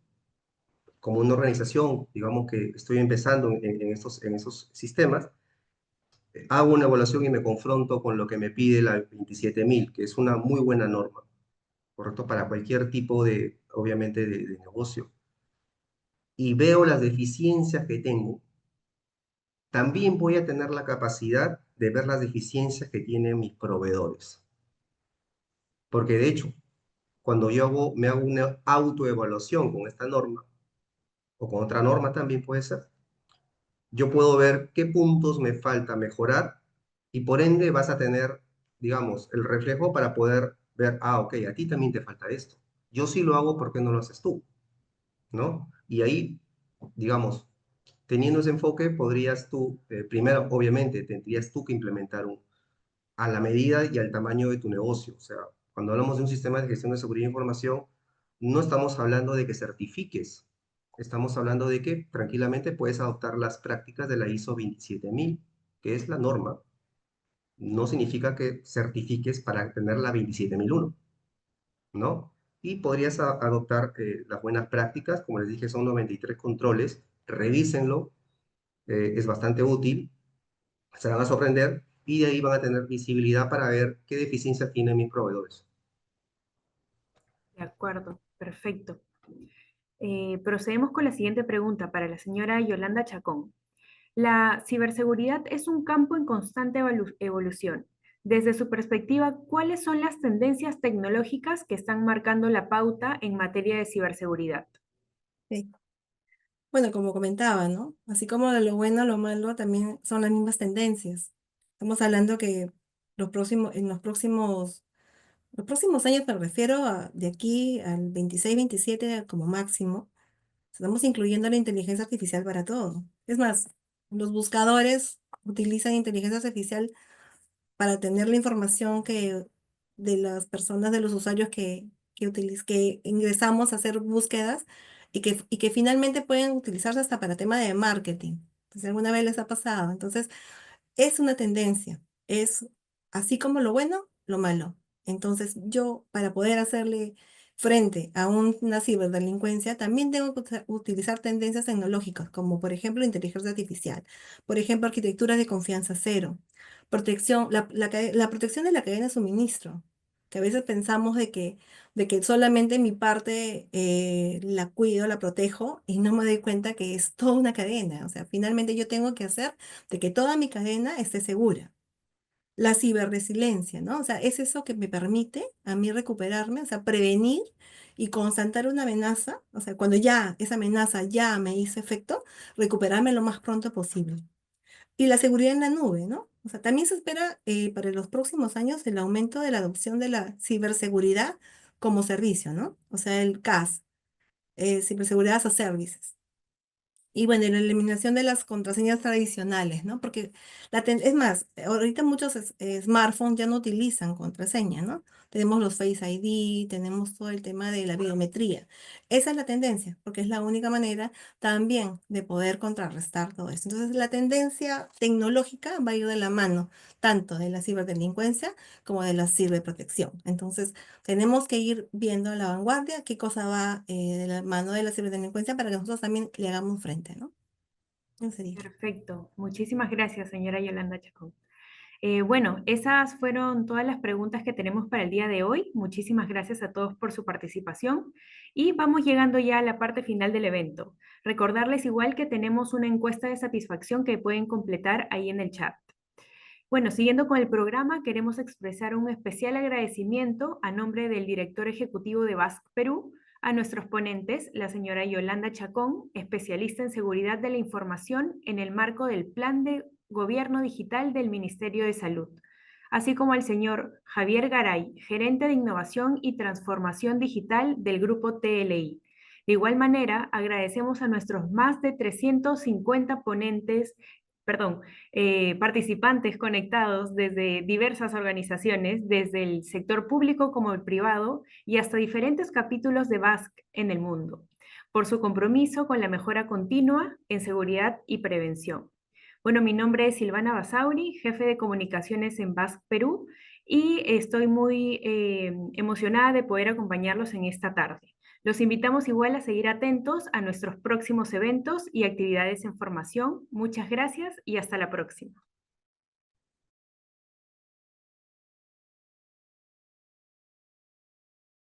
como una organización, digamos que estoy empezando en esos sistemas, hago una evaluación y me confronto con lo que me pide la 27000, que es una muy buena norma, ¿correcto? Para cualquier tipo de, obviamente, de negocio. Y veo las deficiencias que tengo, también voy a tener la capacidad de ver las deficiencias que tienen mis proveedores. Porque de hecho, cuando me hago una autoevaluación con esta norma, o con otra norma también puede ser, yo puedo ver qué puntos me falta mejorar y por ende vas a tener, digamos, el reflejo para poder ver, ah, ok, a ti también te falta esto. Yo sí lo hago, ¿por qué no lo haces tú? ¿No? Y ahí, digamos, teniendo ese enfoque, podrías tú, primero, obviamente, tendrías tú que implementar a la medida y al tamaño de tu negocio. O sea, cuando hablamos de un sistema de gestión de seguridad de información, no estamos hablando de que certifiques, estamos hablando de que tranquilamente puedes adoptar las prácticas de la ISO 27000, que es la norma. No significa que certifiques para tener la 27001, ¿no? Y podrías adoptar las buenas prácticas, como les dije, son 93 controles, revísenlo, es bastante útil, se van a sorprender y de ahí van a tener visibilidad para ver qué deficiencia tienen mis proveedores. De acuerdo, perfecto. Procedemos con la siguiente pregunta para la señora Yolanda Chacón. La ciberseguridad es un campo en constante evolución. Desde su perspectiva, ¿cuáles son las tendencias tecnológicas que están marcando la pauta en materia de ciberseguridad? Sí. Bueno, como comentaba, ¿no? Así como lo bueno, lo malo también son las mismas tendencias. Estamos hablando que en los próximos años, me refiero a de aquí al 26, 27 como máximo, estamos incluyendo la inteligencia artificial para todo. Es más, los buscadores utilizan inteligencia artificial para tener la información de las personas, de los usuarios que ingresamos a hacer búsquedas y que finalmente pueden utilizarse hasta para tema de marketing. Entonces, alguna vez les ha pasado. Entonces, es una tendencia, es así como lo bueno, lo malo. Entonces, yo para poder hacerle frente a una ciberdelincuencia, también tengo que utilizar tendencias tecnológicas, como por ejemplo inteligencia artificial, por ejemplo arquitecturas de confianza cero, la protección de la cadena de suministro, que a veces pensamos de que solamente mi parte la cuido, la protejo y no me doy cuenta que es toda una cadena. O sea, finalmente yo tengo que hacer de que toda mi cadena esté segura. La ciberresiliencia, ¿no? O sea, es eso que me permite a mí recuperarme, o sea, prevenir y constatar una amenaza, o sea, cuando ya esa amenaza ya me hizo efecto, recuperarme lo más pronto posible. Y la seguridad en la nube, ¿no? O sea, también se espera para los próximos años el aumento de la adopción de la ciberseguridad como servicio, ¿no? O sea, el CAS, Ciberseguridad as a Services. Y bueno, y la eliminación de las contraseñas tradicionales, ¿no? Porque es más, ahorita muchos smartphones ya no utilizan contraseña, ¿no? Tenemos los Face ID, tenemos todo el tema de la biometría. Esa es la tendencia, porque es la única manera también de poder contrarrestar todo esto. Entonces, la tendencia tecnológica va a ir de la mano, tanto de la ciberdelincuencia como de la ciberprotección. Entonces, tenemos que ir viendo a la vanguardia qué cosa va de la mano de la ciberdelincuencia para que nosotros también le hagamos frente, ¿no? Eso sería. Perfecto. Muchísimas gracias, señora Yolanda Chacón. Bueno, esas fueron todas las preguntas que tenemos para el día de hoy. Muchísimas gracias a todos por su participación y vamos llegando ya a la parte final del evento. Recordarles igual que tenemos una encuesta de satisfacción que pueden completar ahí en el chat. Bueno, siguiendo con el programa, queremos expresar un especial agradecimiento a nombre del director ejecutivo de BASC Perú, a nuestros ponentes, la señora Yolanda Chacón, especialista en seguridad de la información en el marco del Plan de Gobierno Digital del Ministerio de Salud, así como al señor Javier Garay, gerente de Innovación y Transformación Digital del Grupo TLI. De igual manera, agradecemos a nuestros más de 350 participantes conectados desde diversas organizaciones, desde el sector público como el privado y hasta diferentes capítulos de BASC en el mundo, por su compromiso con la mejora continua en seguridad y prevención. Bueno, mi nombre es Silvana Basauri, jefe de comunicaciones en BASC Perú, y estoy muy emocionada de poder acompañarlos en esta tarde. Los invitamos igual a seguir atentos a nuestros próximos eventos y actividades en formación. Muchas gracias y hasta la próxima.